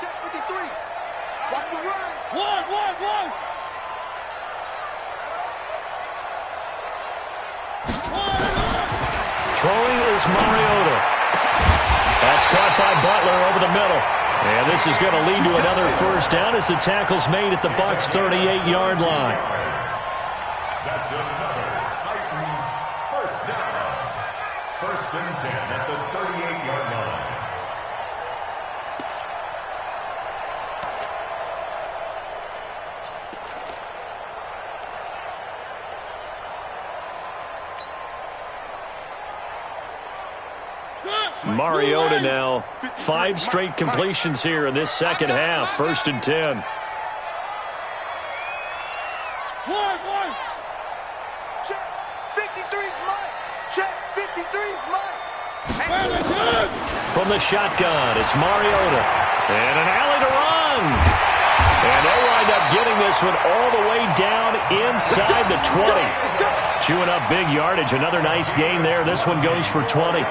Check 53. Watch the run. One. Throwing is Mariota. That's caught by Butler over the middle. And this is going to lead to another first down as the tackle's made at the Bucs' 38-yard line. That's another Titans first down. 1st and 10 at the 38-yard line. Mariota now, 5 straight completions here in this second half. 1st and 10. Check 53's Mike. Check 53's Mike. From the shotgun, it's Mariota. And an alley to run. And they'll wind up getting this one all the way down inside the 20. Chewing up big yardage. Another nice gain there. This one goes for 20.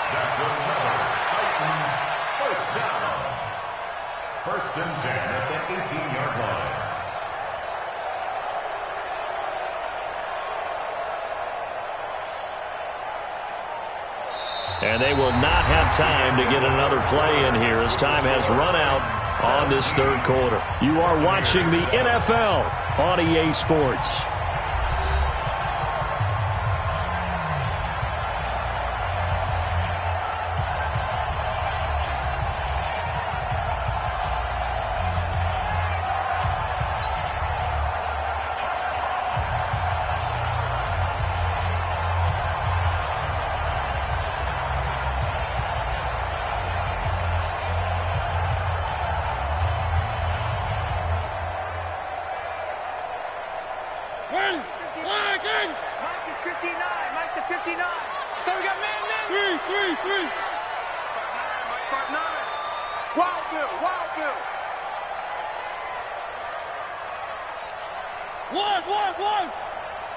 That's another Titans first down. 1st and 10 at the 18-yard line. And they will not have time to get another play in here as time has run out on this 3rd quarter. You are watching the NFL on EA Sports. Mike is 59. Mike to 59. So we got man. 3. Mike part 9. Wild Bill. One.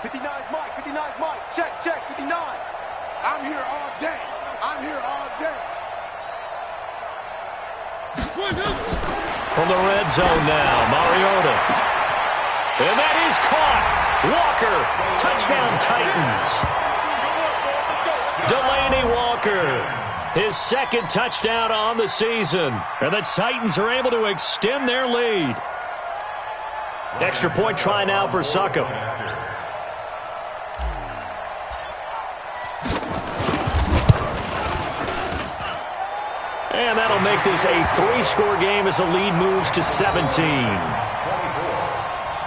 59's Mike. 59's Mike. Check. 59. I'm here all day. From the red zone now, Mariota. And that is caught. Walker, touchdown Titans. Delaney Walker, his second touchdown on the season. And the Titans are able to extend their lead. Extra point try now for Succop. And that'll make this a 3-score game as the lead moves to 17.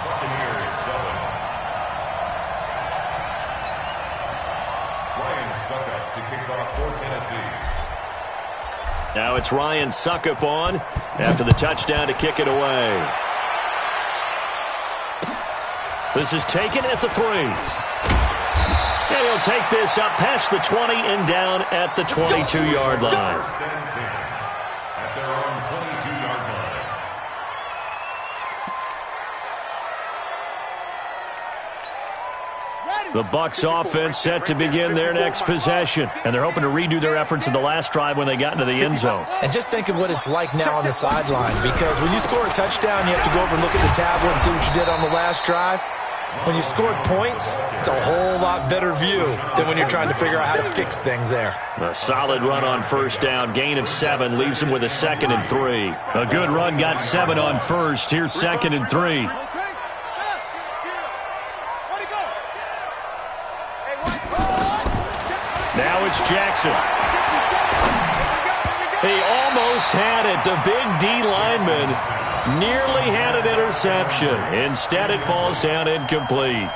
Buccaneers 7. Ryan Succop to kick off for Tennessee. Now it's Ryan Succop on after the touchdown to kick it away. This is taken at the 3. And he'll take this up past the 20 and down at the 22-yard line. First and 10 at their own 22-yard line. The Bucs offense set to begin their next possession. And they're hoping to redo their efforts in the last drive when they got into the end zone. And just think of what it's like now on the sideline, because when you score a touchdown, you have to go over and look at the tablet and see what you did on the last drive. When you scored points, it's a whole lot better view than when you're trying to figure out how to fix things there. A solid run on first down. Gain of 7 leaves him with a 2nd and 3. A good run got 7 on first. Here's 2nd and 3. Now it's Jackson. He almost had it. The big D lineman nearly had an interception. Instead, it falls down incomplete.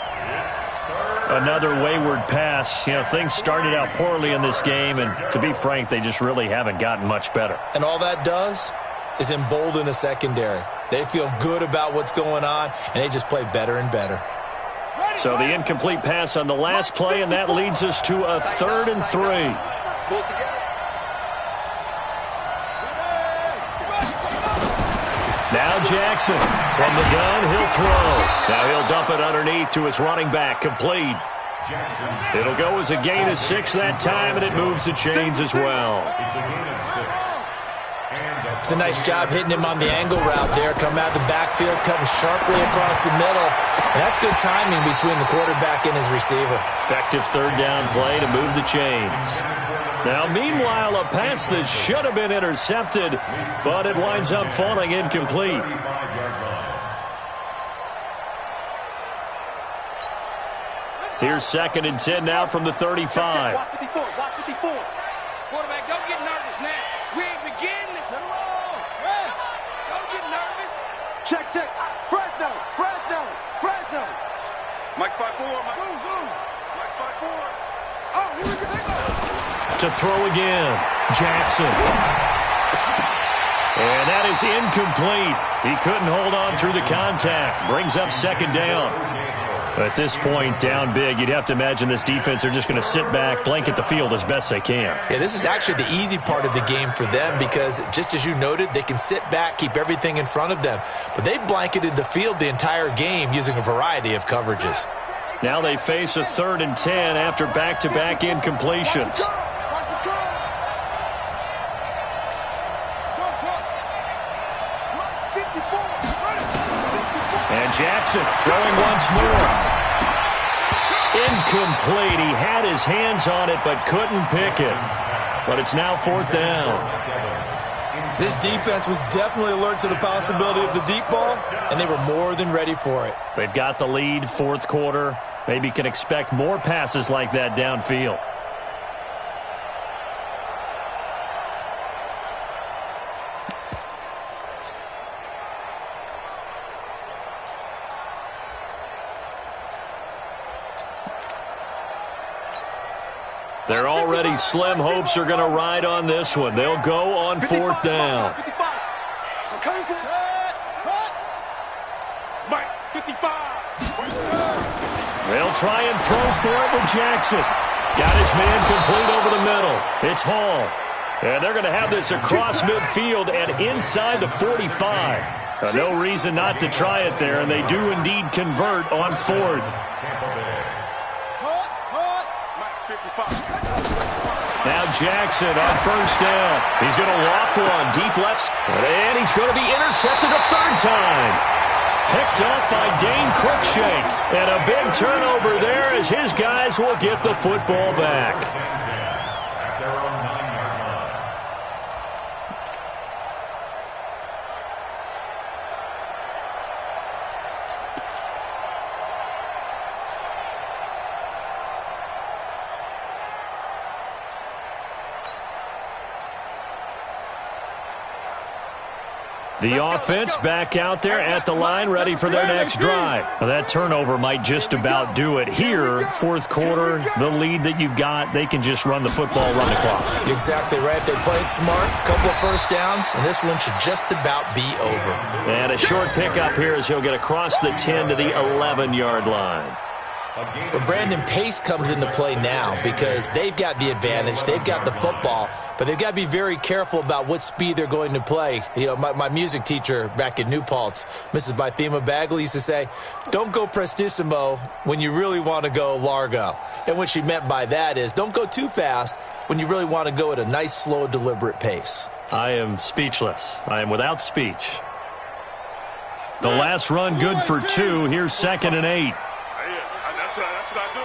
Another wayward pass. You know, things started out poorly in this game, and to be frank, they just really haven't gotten much better. And all that does is embolden the secondary. They feel good about what's going on, and they just play better and better. So the incomplete pass on the last play, and that leads us to a 3rd and 3. Now Jackson from the gun, he'll throw. Now he'll dump it underneath to his running back, complete. It'll go as a gain of 6 that time, and it moves the chains as well. It's a gain of 6. It's a nice job hitting him on the angle route there. Coming out of the backfield, cutting sharply across the middle. And that's good timing between the quarterback and his receiver. Effective 3rd down play to move the chains. Now, meanwhile, a pass that should have been intercepted, but it winds up falling incomplete. Here's 2nd and 10 now from the 35. Watch 54. Quarterback, don't get nervous now. We ain't beginning. Don't get nervous. Check. Fresno. Mike 5-4. Mike 5-4. Oh, here we go. To throw again, Jackson. And that is incomplete. He couldn't hold on through the contact. Brings up 2nd down. At this point, down big, you'd have to imagine this defense are just going to sit back, blanket the field as best they can. Yeah, this is actually the easy part of the game for them because, just as you noted, they can sit back, keep everything in front of them. But they've blanketed the field the entire game using a variety of coverages. Now they face a 3rd and 10 after back-to-back incompletions. And Jackson throwing once more. Incomplete. He had his hands on it but couldn't pick it. But it's now 4th down. This defense was definitely alert to the possibility of the deep ball, and they were more than ready for it. They've got the lead, 4th quarter. Maybe can expect more passes like that downfield. They're already slim hopes are going to ride on this one. They'll go on 4th down. I'm coming for Mike 55. They'll try and throw for it with Jackson. Got his man complete over the middle. It's Hall. And they're going to have this across midfield and inside the 45. No reason not to try it there, and they do indeed convert on fourth. Now Jackson on first down. He's going to loft one deep left. And he's going to be intercepted a third time. Picked off by Dane Cruikshank. And a big turnover there as his guys will get the football back. At their own 9-yard line. The offense back out there at the line, ready for their next drive. Well, that turnover might just about do it here. Fourth quarter, the lead that you've got, they can just run the football, run the clock. You're exactly right. They played smart, couple of first downs, and this one should just about be over. And a short pickup here as he'll get across the 10 to the 11-yard line. But Brandon, pace comes into play now because they've got the advantage. They've got the football, but they've got to be very careful about what speed they're going to play. You know, my music teacher back in New Paltz, Mrs. Bythema Bagley, used to say, don't go prestissimo when you really want to go largo. And what she meant by that is don't go too fast when you really want to go at a nice, slow, deliberate pace. I am speechless. I am without speech. The last run good for 2. Here's 2nd and 8. That's what I do.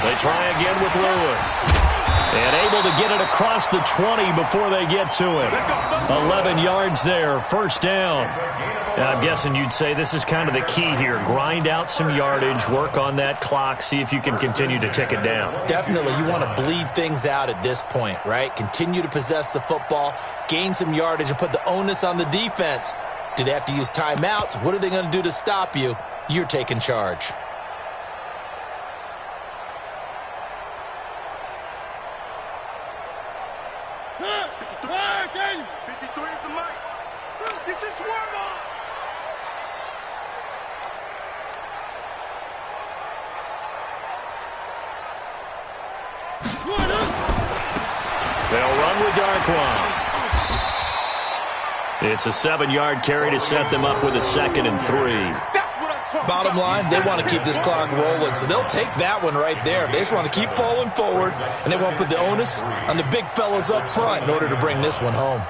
They try again with Lewis. And able to get it across the 20 before they get to him. 11 yards there, first down. And I'm guessing you'd say this is kind of the key here. Grind out some yardage, work on that clock, see if you can continue to tick it down. Definitely. You want to bleed things out at this point, right? Continue to possess the football, gain some yardage, and put the onus on the defense. Do they have to use timeouts? What are they going to do to stop you? You're taking charge. They'll run with Darkwan. It's a 7-yard carry to set them up with a 2nd and 3. Bottom line, they want to keep this clock rolling, so they'll take that one right there. They just want to keep falling forward, and they want to put the onus on the big fellas up front in order to bring this one home.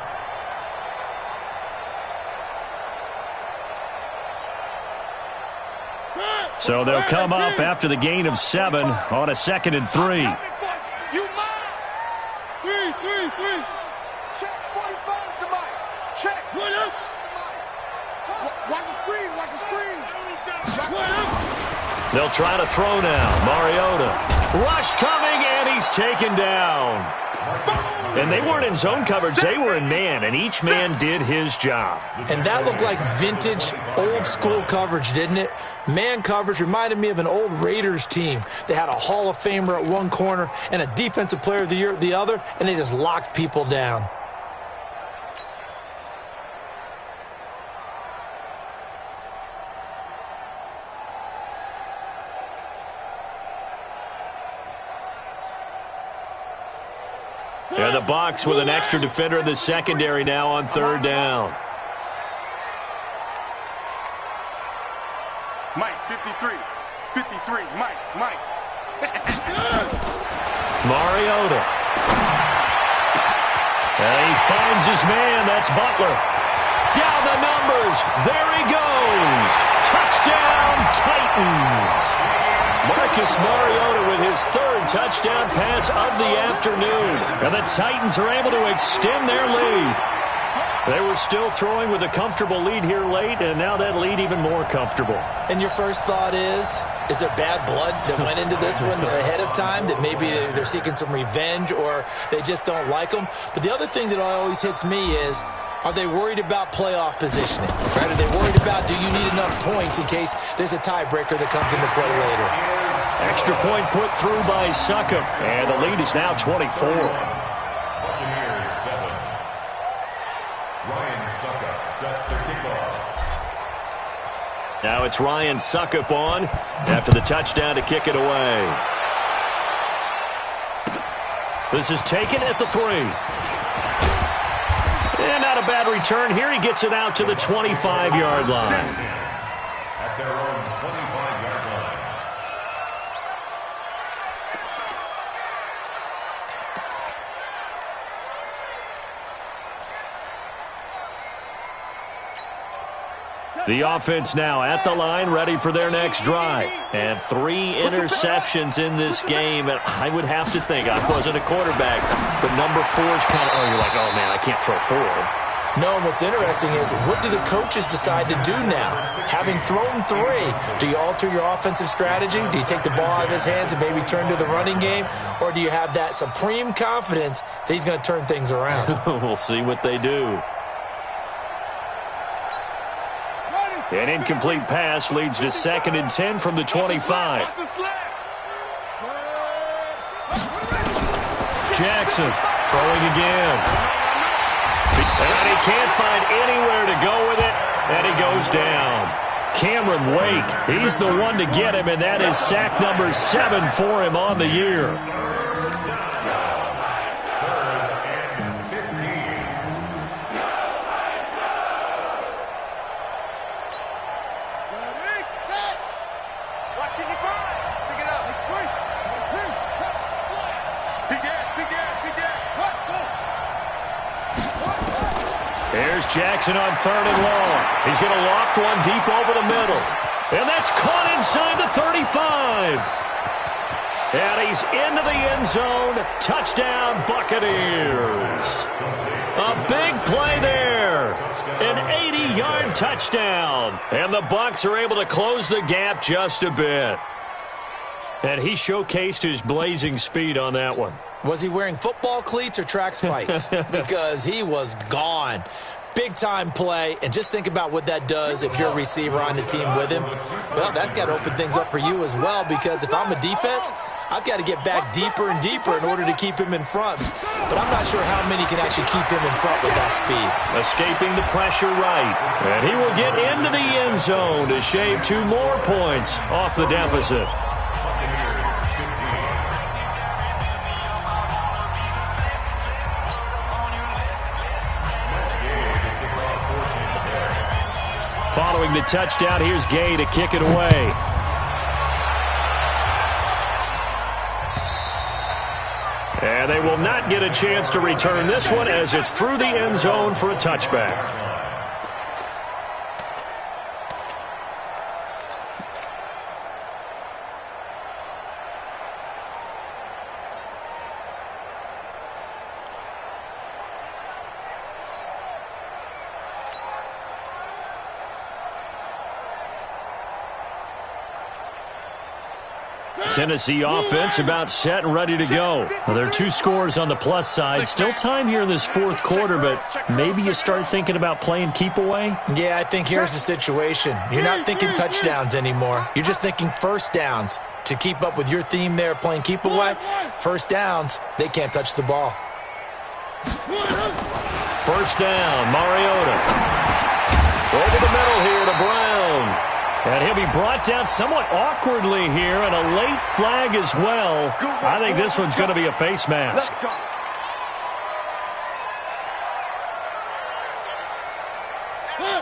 So they'll come up after the gain of 7 on a 2nd and 3. Check 45 to Mike. Check. Watch the screen. Watch the screen. They'll try to throw now. Mariota. Rush coming, and he's taken down. And they weren't in zone coverage. They were in man, and each man did his job. And that looked like vintage, old-school coverage, didn't it? Man coverage reminded me of an old Raiders team. They had a Hall of Famer at one corner and a Defensive Player of the Year at the other, and they just locked people down. And the Bucs with an extra defender in the secondary now on 3rd down. Mike, 53. 53. Mike. Mariota. And he finds his man. That's Butler. Down the numbers. There he goes. Touchdown, Titans. Marcus Mariota with his 3rd touchdown pass of the afternoon. And the Titans are able to extend their lead. They were still throwing with a comfortable lead here late, and now that lead even more comfortable. And your first thought is there bad blood that went into this one ahead of time, that maybe they're seeking some revenge or they just don't like them? But the other thing that always hits me is, are they worried about playoff positioning? Right? Are they worried about, do you need enough points in case there's a tiebreaker that comes into play later? Extra point put through by Succop, and the lead is now 24. Buccaneers 7. Ryan Succop set to kickoff. Now it's Ryan Suckup on after the touchdown to kick it away. This is taken at the 3. And not a bad return here. He gets it out to the 25-yard line. At their own 25-yard line. The offense now at the line, ready for their next drive. And 3 interceptions in this game. And I would have to think, I wasn't a quarterback, but number 4 is kind of, you're like, oh, man, I can't throw 4. No, what's interesting is, what do the coaches decide to do now? Having thrown 3, do you alter your offensive strategy? Do you take the ball out of his hands and maybe turn to the running game? Or do you have that supreme confidence that he's going to turn things around? We'll see what they do. An incomplete pass leads to 2nd and 10 from the 25. Jackson throwing again. And he can't find anywhere to go with it, and he goes down. Cameron Wake, he's the one to get him, and that is sack number 7 for him on the year. Here's Jackson on 3rd and long. He's going to loft one deep over the middle. And that's caught inside the 35. And he's into the end zone. Touchdown, Buccaneers. A big play there. An 80-yard touchdown. And the Bucs are able to close the gap just a bit. And he showcased his blazing speed on that one. Was he wearing football cleats or track spikes? Because he was gone. Big-time play, and just think about what that does if you're a receiver on the team with him. Well, that's got to open things up for you as well, because if I'm a defense, I've got to get back deeper and deeper in order to keep him in front. But I'm not sure how many can actually keep him in front with that speed. Escaping the pressure right. And he will get into the end zone to shave 2 more points off the deficit. Following the touchdown, here's Gay to kick it away. And they will not get a chance to return this one as it's through the end zone for a touchback. Tennessee offense about set and ready to go. Well, there are 2 scores on the plus side. Still time here in this 4th quarter, but maybe you start thinking about playing keep away? Yeah, I think here's the situation. You're not thinking touchdowns anymore. You're just thinking first downs. To keep up with your theme there, playing keep away, first downs, they can't touch the ball. First down, Mariota. Over the middle here to Brown. And he'll be brought down somewhat awkwardly here, and a late flag as well. I think this one's going to be a face mask.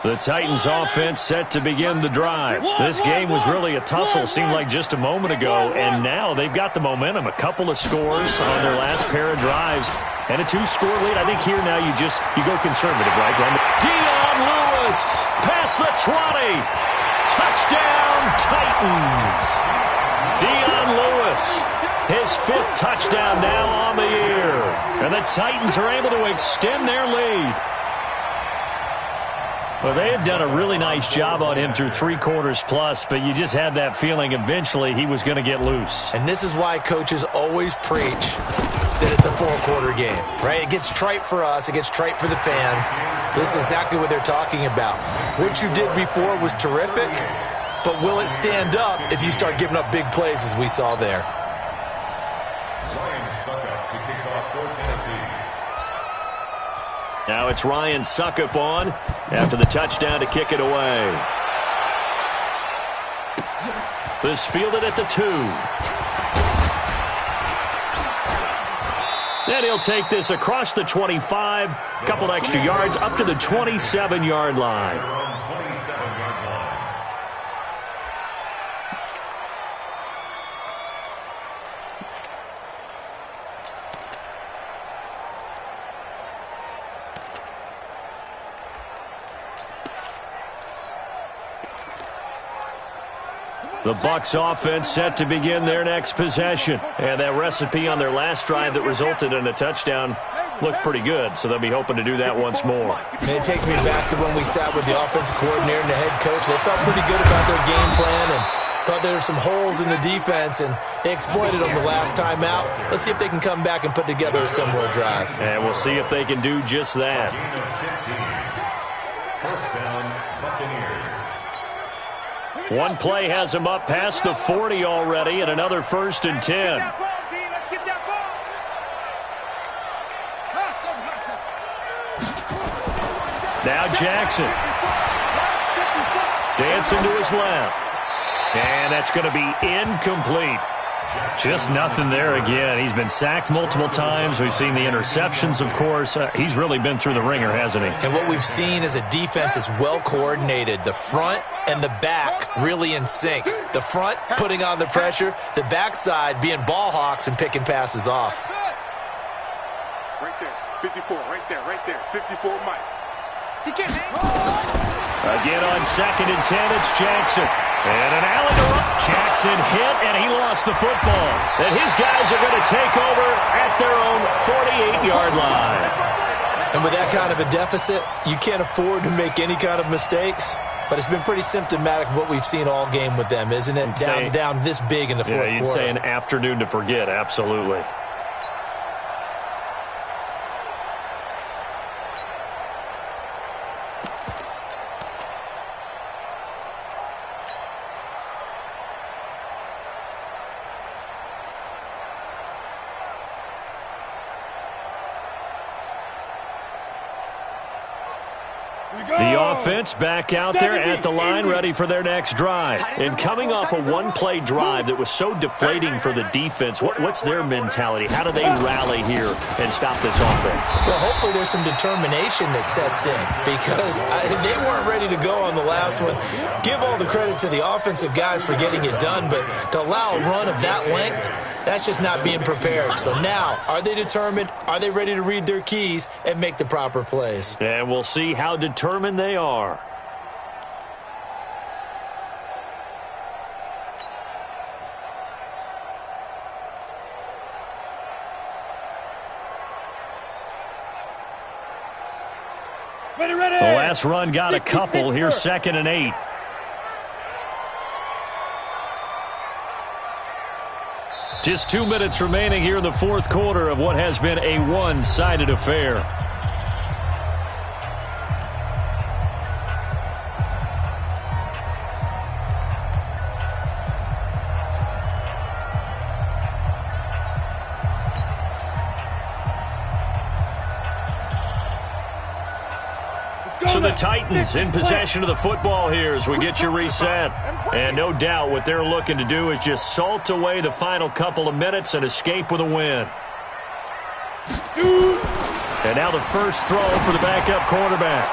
The Titans offense set to begin the drive. This game was really a tussle, seemed like just a moment ago, and now they've got the momentum. A couple of scores on their last pair of drives, and a 2-score lead. I think here now you go conservative, right? Dion Lewis past the 20. Touchdown, Titans. Dion Lewis, his 5th touchdown now on the year. And the Titans are able to extend their lead. Well, they had done a really nice job on him through 3 quarters plus, but you just had that feeling eventually he was going to get loose. And this is why coaches always preach that it's a 4-quarter game, right? It gets trite for us. It gets trite for the fans. This is exactly what they're talking about. What you did before was terrific, but will it stand up if you start giving up big plays as we saw there? Ryan Suckup to kick off for Tennessee. Now it's Ryan Suckup on after the touchdown to kick it away. This fielded at the 2. And he'll take this across the 25, couple extra yards up to the 27-yard line. The Bucs offense set to begin their next possession. And that recipe on their last drive that resulted in a touchdown looked pretty good, so they'll be hoping to do that once more. And it takes me back to when we sat with the offensive coordinator and the head coach. They felt pretty good about their game plan and thought there were some holes in the defense, and they exploited them the last time out. Let's see if they can come back and put together a similar drive. And we'll see if they can do just that. First down, Buccaneers. One play has him up past the 40 already, and another 1st and 10. Now Jackson. Dancing to his left. And that's going to be incomplete. Just nothing there again. He's been sacked multiple times. We've seen the interceptions, of course. He's really been through the ringer, hasn't he? And what we've seen is a defense that's well coordinated. The front and the back really in sync. The front putting on the pressure. The backside being ball hawks and picking passes off. Right there. 54. Right there. 54, Mike. He can't Again on 2nd and 10, it's Jackson. And an alley to run. Jackson hit, and he lost the football. And his guys are going to take over at their own 48-yard line. And with that kind of a deficit, you can't afford to make any kind of mistakes. But it's been pretty symptomatic of what we've seen all game with them, isn't it? Down this big in the fourth quarter. You'd say an afternoon to forget, absolutely. The offense back out there at the line, ready for their next drive. And coming off a one-play drive that was so deflating for the defense, what's their mentality? How do they rally here and stop this offense? Well, hopefully there's some determination that sets in, because they weren't ready to go on the last one. Give all the credit to the offensive guys for getting it done, but to allow a run of that length, that's just not being prepared. So now, are they determined? Are they ready to read their keys and make the proper plays? And we'll see how determined they are. Ready. The last run got a couple. Here's 2nd and 8. Just 2 minutes remaining here in the fourth quarter of what has been a one-sided affair. So the Titans in possession of the football here as we get you reset. And no doubt what they're looking to do is just salt away the final couple of minutes and escape with a win. And now the first throw for the backup quarterback.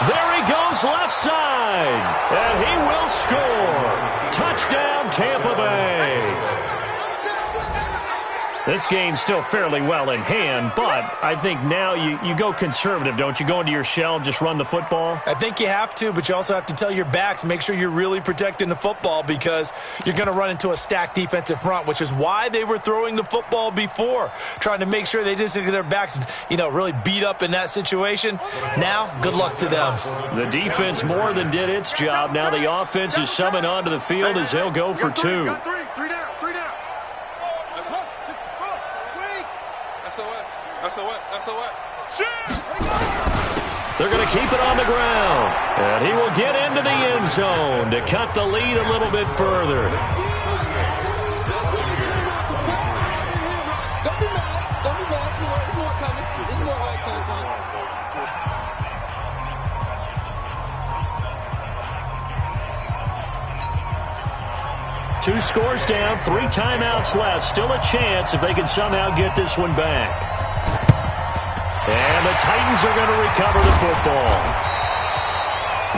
There he goes left side. And he will score. Touchdown, Tampa Bay. This game's still fairly well in hand, but I think now you go conservative, don't you? Go into your shell, just run the football? I think you have to, but you also have to tell your backs, make sure you're really protecting the football, because you're going to run into a stacked defensive front, which is why they were throwing the football before, trying to make sure they just get their backs, really beat up in that situation. Now, good luck to them. The defense more than did its job. Now the offense is summoned onto the field as they'll go for 2. Three down. SOS. They're going to keep it on the ground. And he will get into the end zone to cut the lead a little bit further. 2 scores down, 3 timeouts left. Still a chance if they can somehow get this one back. And the Titans are going to recover the football.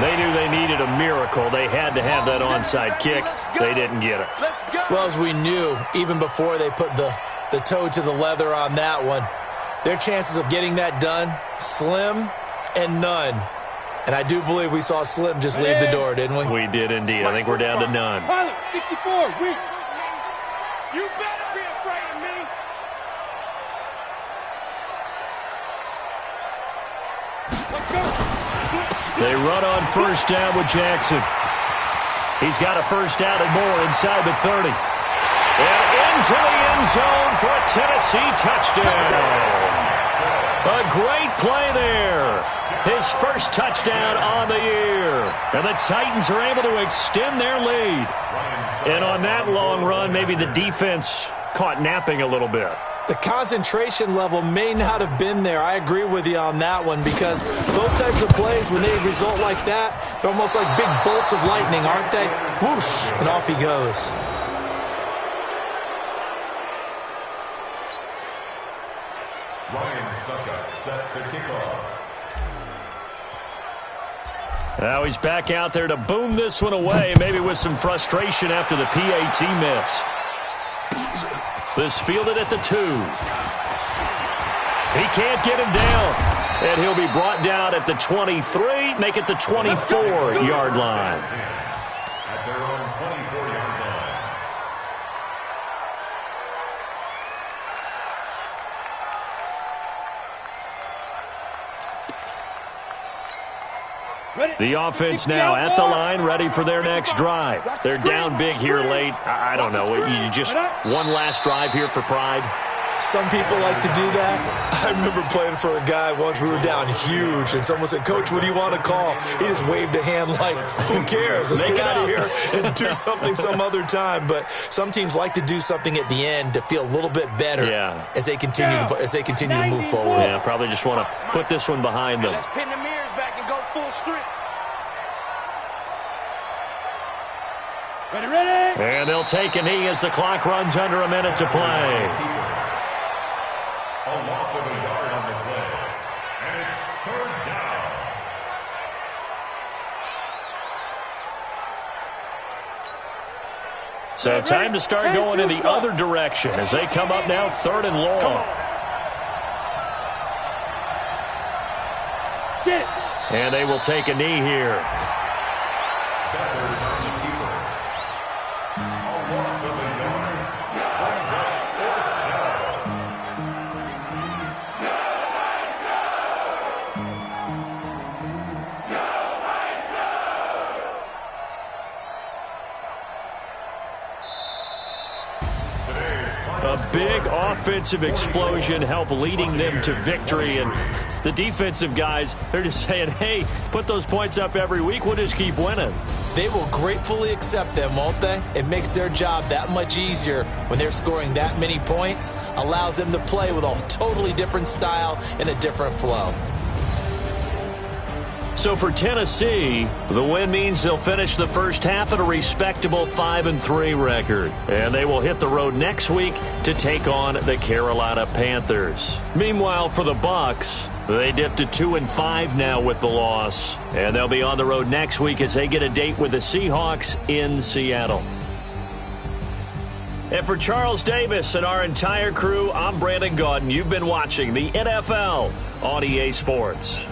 They knew they needed a miracle. They had to have that onside kick. They didn't get it. Well, as we knew, even before they put the toe to the leather on that one, their chances of getting that done, slim and none. And I do believe we saw Slim just leave the door, didn't we? We did indeed. I think we're down to none. 64, weak. You better be afraid of me. Let's go. They run on first down with Jackson. He's got a first down and more inside the 30. And into the end zone for a Tennessee touchdown. A great play there. His first touchdown on the year. And the Titans are able to extend their lead. And on that long run, maybe the defense caught napping a little bit. The concentration level may not have been there. I agree with you on that one, because those types of plays, when they result like that, they're almost like big bolts of lightning, aren't they? Whoosh, and off he goes. Set to kick off. Now he's back out there to boom this one away, maybe with some frustration after the PAT miss. This fielded at the 2. He can't get him down. And he'll be brought down at the 23, make it the 24-yard line. At their own 24-yard line. The offense now at the line, ready for their next drive. They're down big here late. I don't know. You just one last drive here for pride. Some people like to do that. I remember playing for a guy once. We were down huge, and someone said, "Coach, what do you want to call?" He just waved a hand like, "Who cares? Let's get out of here and do something some other time." But some teams like to do something at the end to feel a little bit better as they continue to move forward. Yeah, probably just want to put this one behind them. Let's pin the mirrors back and go full strip. Ready? And they'll take a knee as the clock runs under a minute to play. A loss of a yard on the play. And it's 3rd down. So time to start going in the other direction as they come up now 3rd and long. And they will take a knee here. A big offensive explosion helped leading them to victory. And the defensive guys, they're just saying, hey, put those points up every week. We'll just keep winning. They will gratefully accept them, won't they? It makes their job that much easier when they're scoring that many points. Allows them to play with a totally different style and a different flow. So for Tennessee, the win means they'll finish the first half at a respectable 5-3 record. And they will hit the road next week to take on the Carolina Panthers. Meanwhile, for the Bucs, they dipped to 2-5 now with the loss. And they'll be on the road next week as they get a date with the Seahawks in Seattle. And for Charles Davis and our entire crew, I'm Brandon Gaudin. You've been watching the NFL on EA Sports.